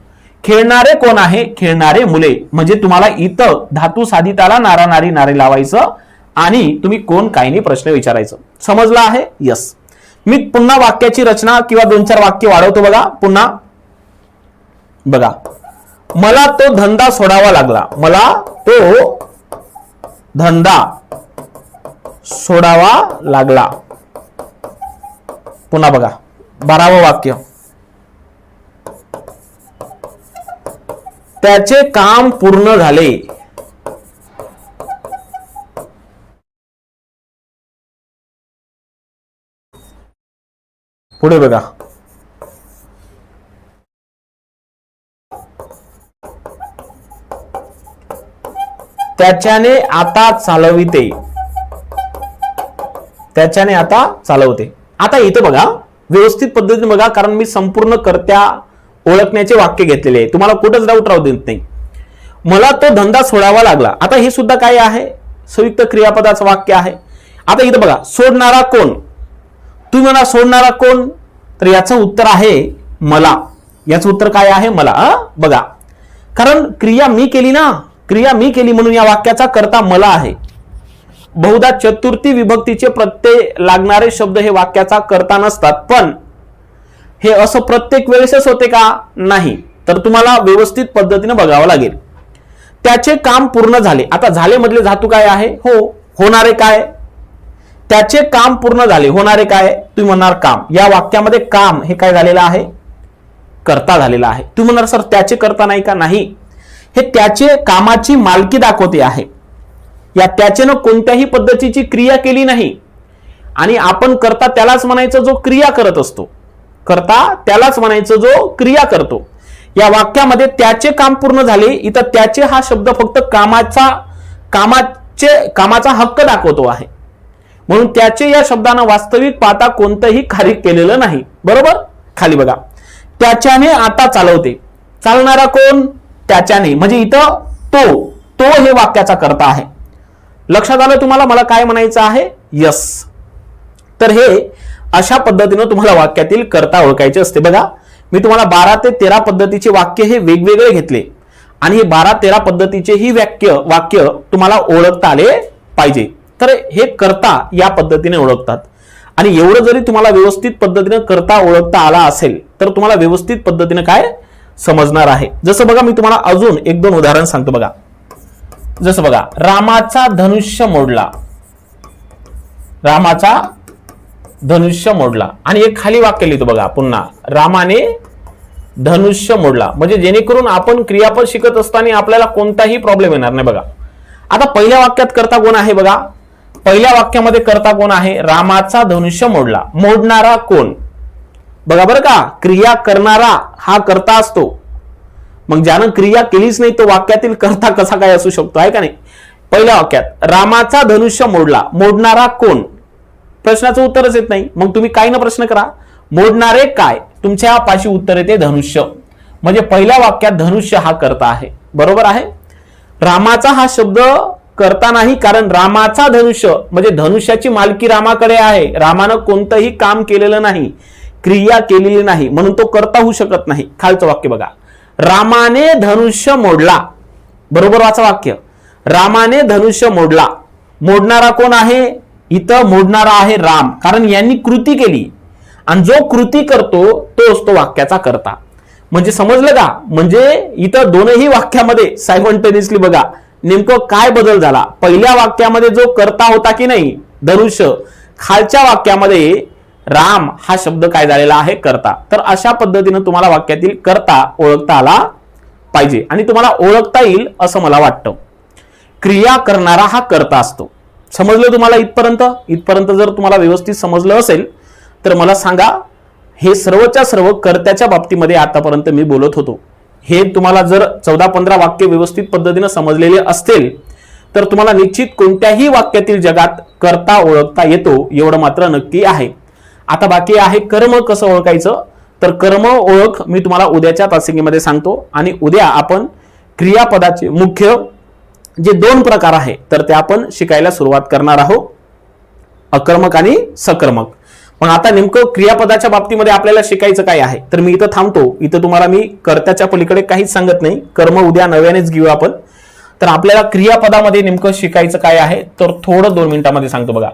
खेळणारे कोण आहे? खेळणारे मुले. म्हणजे तुम्हाला इथं धातू साधिताला नारा नारी नारे लावायचं आणि तुम्ही कोण काय नाही प्रश्न विचारायचं. समजलं आहे? यस. मी पुन्हा वाक्याची रचना किंवा 2-4 वाक्य वाढवतो. बघा पुन्हा बघा, मला तो धंदा सोडावा लागला. मला तो धंदा सोडावा लागला. पुन्हा बघा 12वं वाक्य, त्याचे काम पूर्ण झाले. पुढे बघा, त्याच्याने आता चालविते. त्याच्याने आता चालवते. आता इथे बघा व्यवस्थित पद्धतीने बघा, कारण मी संपूर्ण कर्त्या ओळखण्याचे वाक्य घेतलेले आहे, तुम्हाला कुठंच डाऊट राहू देत नाही. मला तो धंदा सोडावा लागला. आता हे सुद्धा काय आहे? संयुक्त क्रियापदाचं वाक्य आहे. आता इथं बघा, सोडणारा कोण? तुम्ही म्हणा सोडणारा कोण? तर याचं उत्तर आहे मला. याचं उत्तर काय आहे? मला. बघा, कारण क्रिया मी केली ना, क्रिया मी केली म्हणून या वाक्याचा कर्ता मला आहे. बहुधा चतुर्थी विभक्तीचे प्रत्यय लागणारे शब्द हे वाक्याचा कर्ता नसतात, पण हे असं प्रत्येक वेळेसच होते का? नाही. तर तुम्हाला व्यवस्थित पद्धतीने बघावं लागेल. त्याचे काम पूर्ण झाले. आता झाले मधले धातू काय आहे? हो. होणारे काय? त्याचे काम पूर्ण झाले. होणारे काय? तुम्ही म्हणणार काम. या वाक्यामध्ये काम हे काय झालेलं आहे? कर्ता झालेला आहे. तुम्ही म्हणणार सर त्याचे कर्ता नाही का? नाही, हे त्याचे कामाची मालकी दाखवते आहे. या त्याचेनं कोणत्याही पद्धतीची क्रिया केली नाही आणि आपण कर्ता त्यालाच म्हणायचं जो क्रिया करत असतो. कर्ता त्यालाच म्हणायचं जो क्रिया करतो. या वाक्यामध्ये त्याचे काम पूर्ण झाले, इथं त्याचे हा शब्द फक्त कामाचा हक्क दाखवतो आहे. म्हणून त्याचे या शब्दानं वास्तविक पाहता कोणतंही कार्य केलेलं नाही. बरोबर? खाली बघा, त्याच्याने आता चालवते. चालणारा कोण? त्याच्याने. म्हणजे इथं तो हे वाक्याचा कर्ता आहे. लक्षात आलं तुम्हाला मला काय म्हणायचं आहे? यस. तर हे अशा पद्धतीने तुम्हाला वाक्यातील कर्ता ओळखायचे असते. बघा मी तुम्हाला 12 ते 13 पद्धतीचे वाक्य हे वेगवेगळे घेतले आणि हे 12-13 पद्धतीचे ही वाक्य तुम्हाला ओळखता आले पाहिजे. तर हे कर्ता या पद्धतीने ओळखतात आणि एवढं जरी तुम्हाला व्यवस्थित पद्धतीने कर्ता ओळखता आला असेल तर तुम्हाला व्यवस्थित पद्धतीने काय समजणार आहे. जसं बघा मी तुम्हाला अजून 1-2 उदाहरण सांगतो. बघा जसं बघा, रामाचा धनुष्य मोडला. रामाचा धनुष्य मोडला आणि एक खाली वाक्य लिहितो बघा पुन्हा, रामाने धनुष्य मोडला. म्हणजे जेणेकरून आपण क्रियापद शिकत असताना आपल्याला कोणताही प्रॉब्लेम येणार नाही. बघा आता पहिल्या वाक्यात कर्ता कोण आहे? बघा पहिल्या वाक्यामध्ये कर्ता कोण आहे? रामाचा धनुष्य मोडला. मोडणारा कोण? बघा बरं का, क्रिया करणारा हा कर्ता असतो. मग ज्यानं क्रिया केलीच नाही तो वाक्यातील कर्ता कसा काय असू शकतो? आहे का नाही? पहिल्या वाक्यात रामाचा धनुष्य मोडला. मोडणारा कोण? प्रश्नाचं उत्तरच येत नाही. मग तुम्ही काय ना प्रश्न करा, मोडणारे काय? तुमच्या पाशी उत्तर येते धनुष्य. म्हणजे पहिल्या वाक्यात धनुष्य हा कर्ता आहे. बरोबर आहे? रामाचा हा शब्द कर्ता नाही, कारण रामाचा धनुष्य म्हणजे धनुष्याची मालकी रामाकडे आहे. रामानं कोणतंही काम केलेलं नाही, क्रिया केलेली नाही, म्हणून तो कर्ता होऊ शकत नाही. खालचं वाक्य बघा, रामाने धनुष्य मोडला. बरोबर वाचा वाक्य, रामाने धनुष्य मोडला. मोडणारा कोण आहे? इथं मोडणारा आहे राम, कारण यांनी कृती केली आणि जो कृती करतो तो असतो वाक्याचा कर्ता. म्हणजे समजलं का? म्हणजे इथं दोनही वाक्यामध्ये सायमल्टेनियसली बघा नेमकं काय बदल झाला. पहिल्या वाक्यामध्ये जो कर्ता होता की नाही धनुष्य, खालच्या वाक्यामध्ये राम हा शब्द काय झालेला आहे, कर्ता. तर अशा पद्धतीने तुम्हाला वाक्यातील कर्ता ओळखता आला पाहिजे आणि तुम्हाला ओळखता येईल असं मला वाटतं. क्रिया करणारा हा कर्ता असतो. समजलं तुम्हाला इथपर्यंत? इथपर्यंत जर तुम्हाला व्यवस्थित समजलं असेल तर मला सांगा. हे सर्वच्या सर्व कर्त्याच्या बाबतीमध्ये आतापर्यंत मी बोलत होतो. हे तुम्हाला जर 14-15 वाक्य व्यवस्थित पद्धतीने समजलेले असतील तर तुम्हाला निश्चित कोणत्याही वाक्यातील जगात कर्ता ओळखता येतो, एवढं मात्र नक्की आहे. आता बाकी आहे कर्म कसं ओळखायचं. तर कर्म ओळख मी तुम्हाला उद्याच्या तासिकेमध्ये सांगतो आणि उद्या आपण क्रियापदाचे मुख्य जे 2 प्रकार आहे तर ते आपण शिकायला सुरुवात करणार आहोत, अकर्मक आणि सकर्मक. पण आता नेमकं क्रियापदाच्या बाबतीमध्ये आपल्याला शिकायचं काय आहे तर मी इथं थांबतो. इथं तुम्हाला मी कर्त्याच्या पलीकडे काहीच सांगत नाही, कर्म उद्या नव्यानेच घेऊ आपण. तर आपल्याला क्रियापदामध्ये नेमकं शिकायचं काय आहे तर थोडं 2 मिनिटांमध्ये सांगतो. बघा,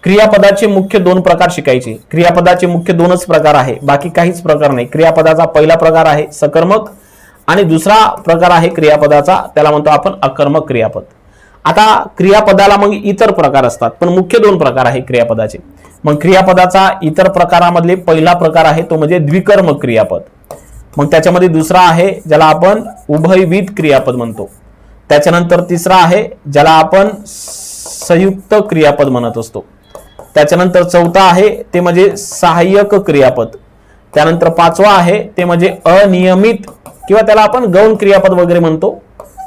क्रियापदाचे मुख्य 2 प्रकार शिकायचे. क्रियापदाचे मुख्य 2च प्रकार आहे, बाकी काहीच प्रकार नाही. क्रियापदाचा पहिला प्रकार आहे सकर्मक आणि दुसरा प्रकार आहे क्रियापदाचा, त्याला म्हणतो आपण अकर्मक क्रियापद. आता क्रियापदाला मग इतर प्रकार असतात, पण मुख्य 2 प्रकार आहे क्रियापदाचे. मग क्रियापदाचा इतर प्रकारामधले पहिला प्रकार आहे तो म्हणजे द्विकर्मक क्रियापद. मग त्याच्यामध्ये दुसरा आहे ज्याला आपण उभयविध क्रियापद म्हणतो. त्याच्यानंतर तिसरा आहे ज्याला आपण संयुक्त क्रियापद म्हणत असतो. त्याच्यानंतर चौथा आहे ते म्हणजे सहाय्यक क्रियापद. त्यानंतर 5वा आहे ते म्हणजे अनियमित किंवा त्याला आपण गौण क्रियापद वगैरे म्हणतो.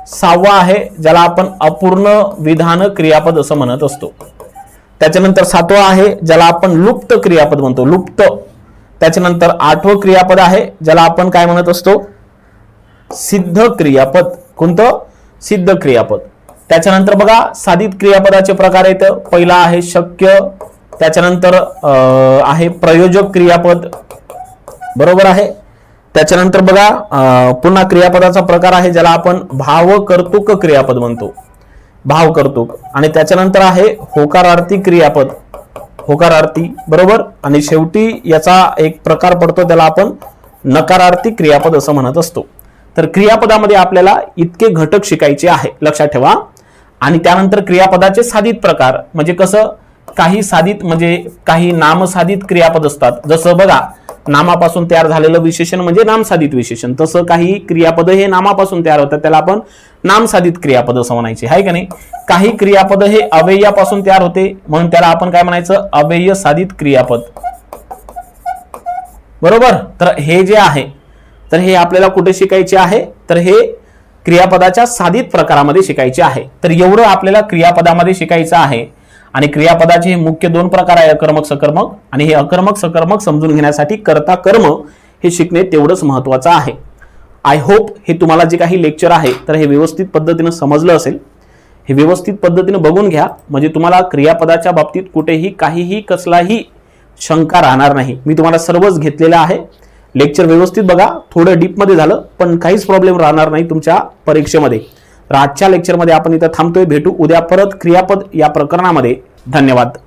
6वा आहे ज्याला आपण अपूर्ण विधान क्रियापद असं म्हणत असतो. त्याच्यानंतर 7वा आहे ज्याला आपण लुप्त क्रियापद म्हणतो, लुप्त. त्याच्यानंतर 8वं क्रियापद आहे ज्याला आपण काय म्हणत असतो, सिद्ध क्रियापद. कोणतं? सिद्ध क्रियापद. त्याच्यानंतर बघा साधित क्रियापदाचे प्रकार आहेत. पहिला आहे शक्य, त्याच्यानंतर आहे प्रयोजक क्रियापद, बरोबर आहे. त्याच्यानंतर बघा पुन्हा क्रियापदाचा प्रकार आहे ज्याला आपण भावकर्तुक क्रियापद म्हणतो, भावकर्तुक. आणि त्याच्यानंतर आहे होकारार्थी क्रियापद, होकारार्थी, बरोबर. आणि शेवटी याचा एक प्रकार पडतो त्याला आपण नकारार्थी क्रियापद असं म्हणत असतो. तर क्रियापदामध्ये आपल्याला इतके घटक शिकायचे आहे, लक्षात ठेवा. आणि त्यानंतर क्रियापदाचे साधित प्रकार म्हणजे कसं, काही साधित म्हणजे काही नामसाधित क्रियापद असतात. जसं बघा नामापासून तयार झालेलं विशेषण म्हणजे नामसाधित विशेषण, तसं काही क्रियापद हे नामापासून तयार होतात त्याला आपण नामसाधित क्रियापद असं म्हणायचे, आहे का नाही. काही क्रियापद हे अव्ययापासून तयार होते म्हणून त्याला आपण काय म्हणायचं, अव्यय साधित क्रियापद, बरोबर. तर हे जे आहे तर हे आपल्याला कुठे शिकायचे आहे तर हे क्रियापदाच्या साधित प्रकारामध्ये शिकायचे आहे. तर एवढं आपल्याला क्रियापदामध्ये शिकायचं आहे. आणि क्रियापदाचे हे मुख्य 2 प्रकार आहे, अकर्मक सकर्मक. आणि हे अकर्मक सकर्मक समजून घेण्यासाठी कर्ता कर्म हे शिकणे तेवढंच महत्वाचं आहे. आय होप हे तुम्हाला जे काही लेक्चर आहे तर हे व्यवस्थित पद्धतीने समजलं असेल. हे व्यवस्थित पद्धतीने बघून घ्या म्हणजे तुम्हाला क्रियापदाच्या बाबतीत कुठेही काहीही कसलाही शंका राहणार नाही. मी तुम्हाला सर्वच घेतलेलं आहे. लेक्चर व्यवस्थित बघा, थोडं डीपमध्ये झालं पण काहीच प्रॉब्लेम राहणार नाही तुमच्या परीक्षेमध्ये. तर आजच्या लेक्चरमध्ये आपण इथं थांबतोय. भेटू उद्या परत क्रियापद या प्रकरणामध्ये. धन्यवाद.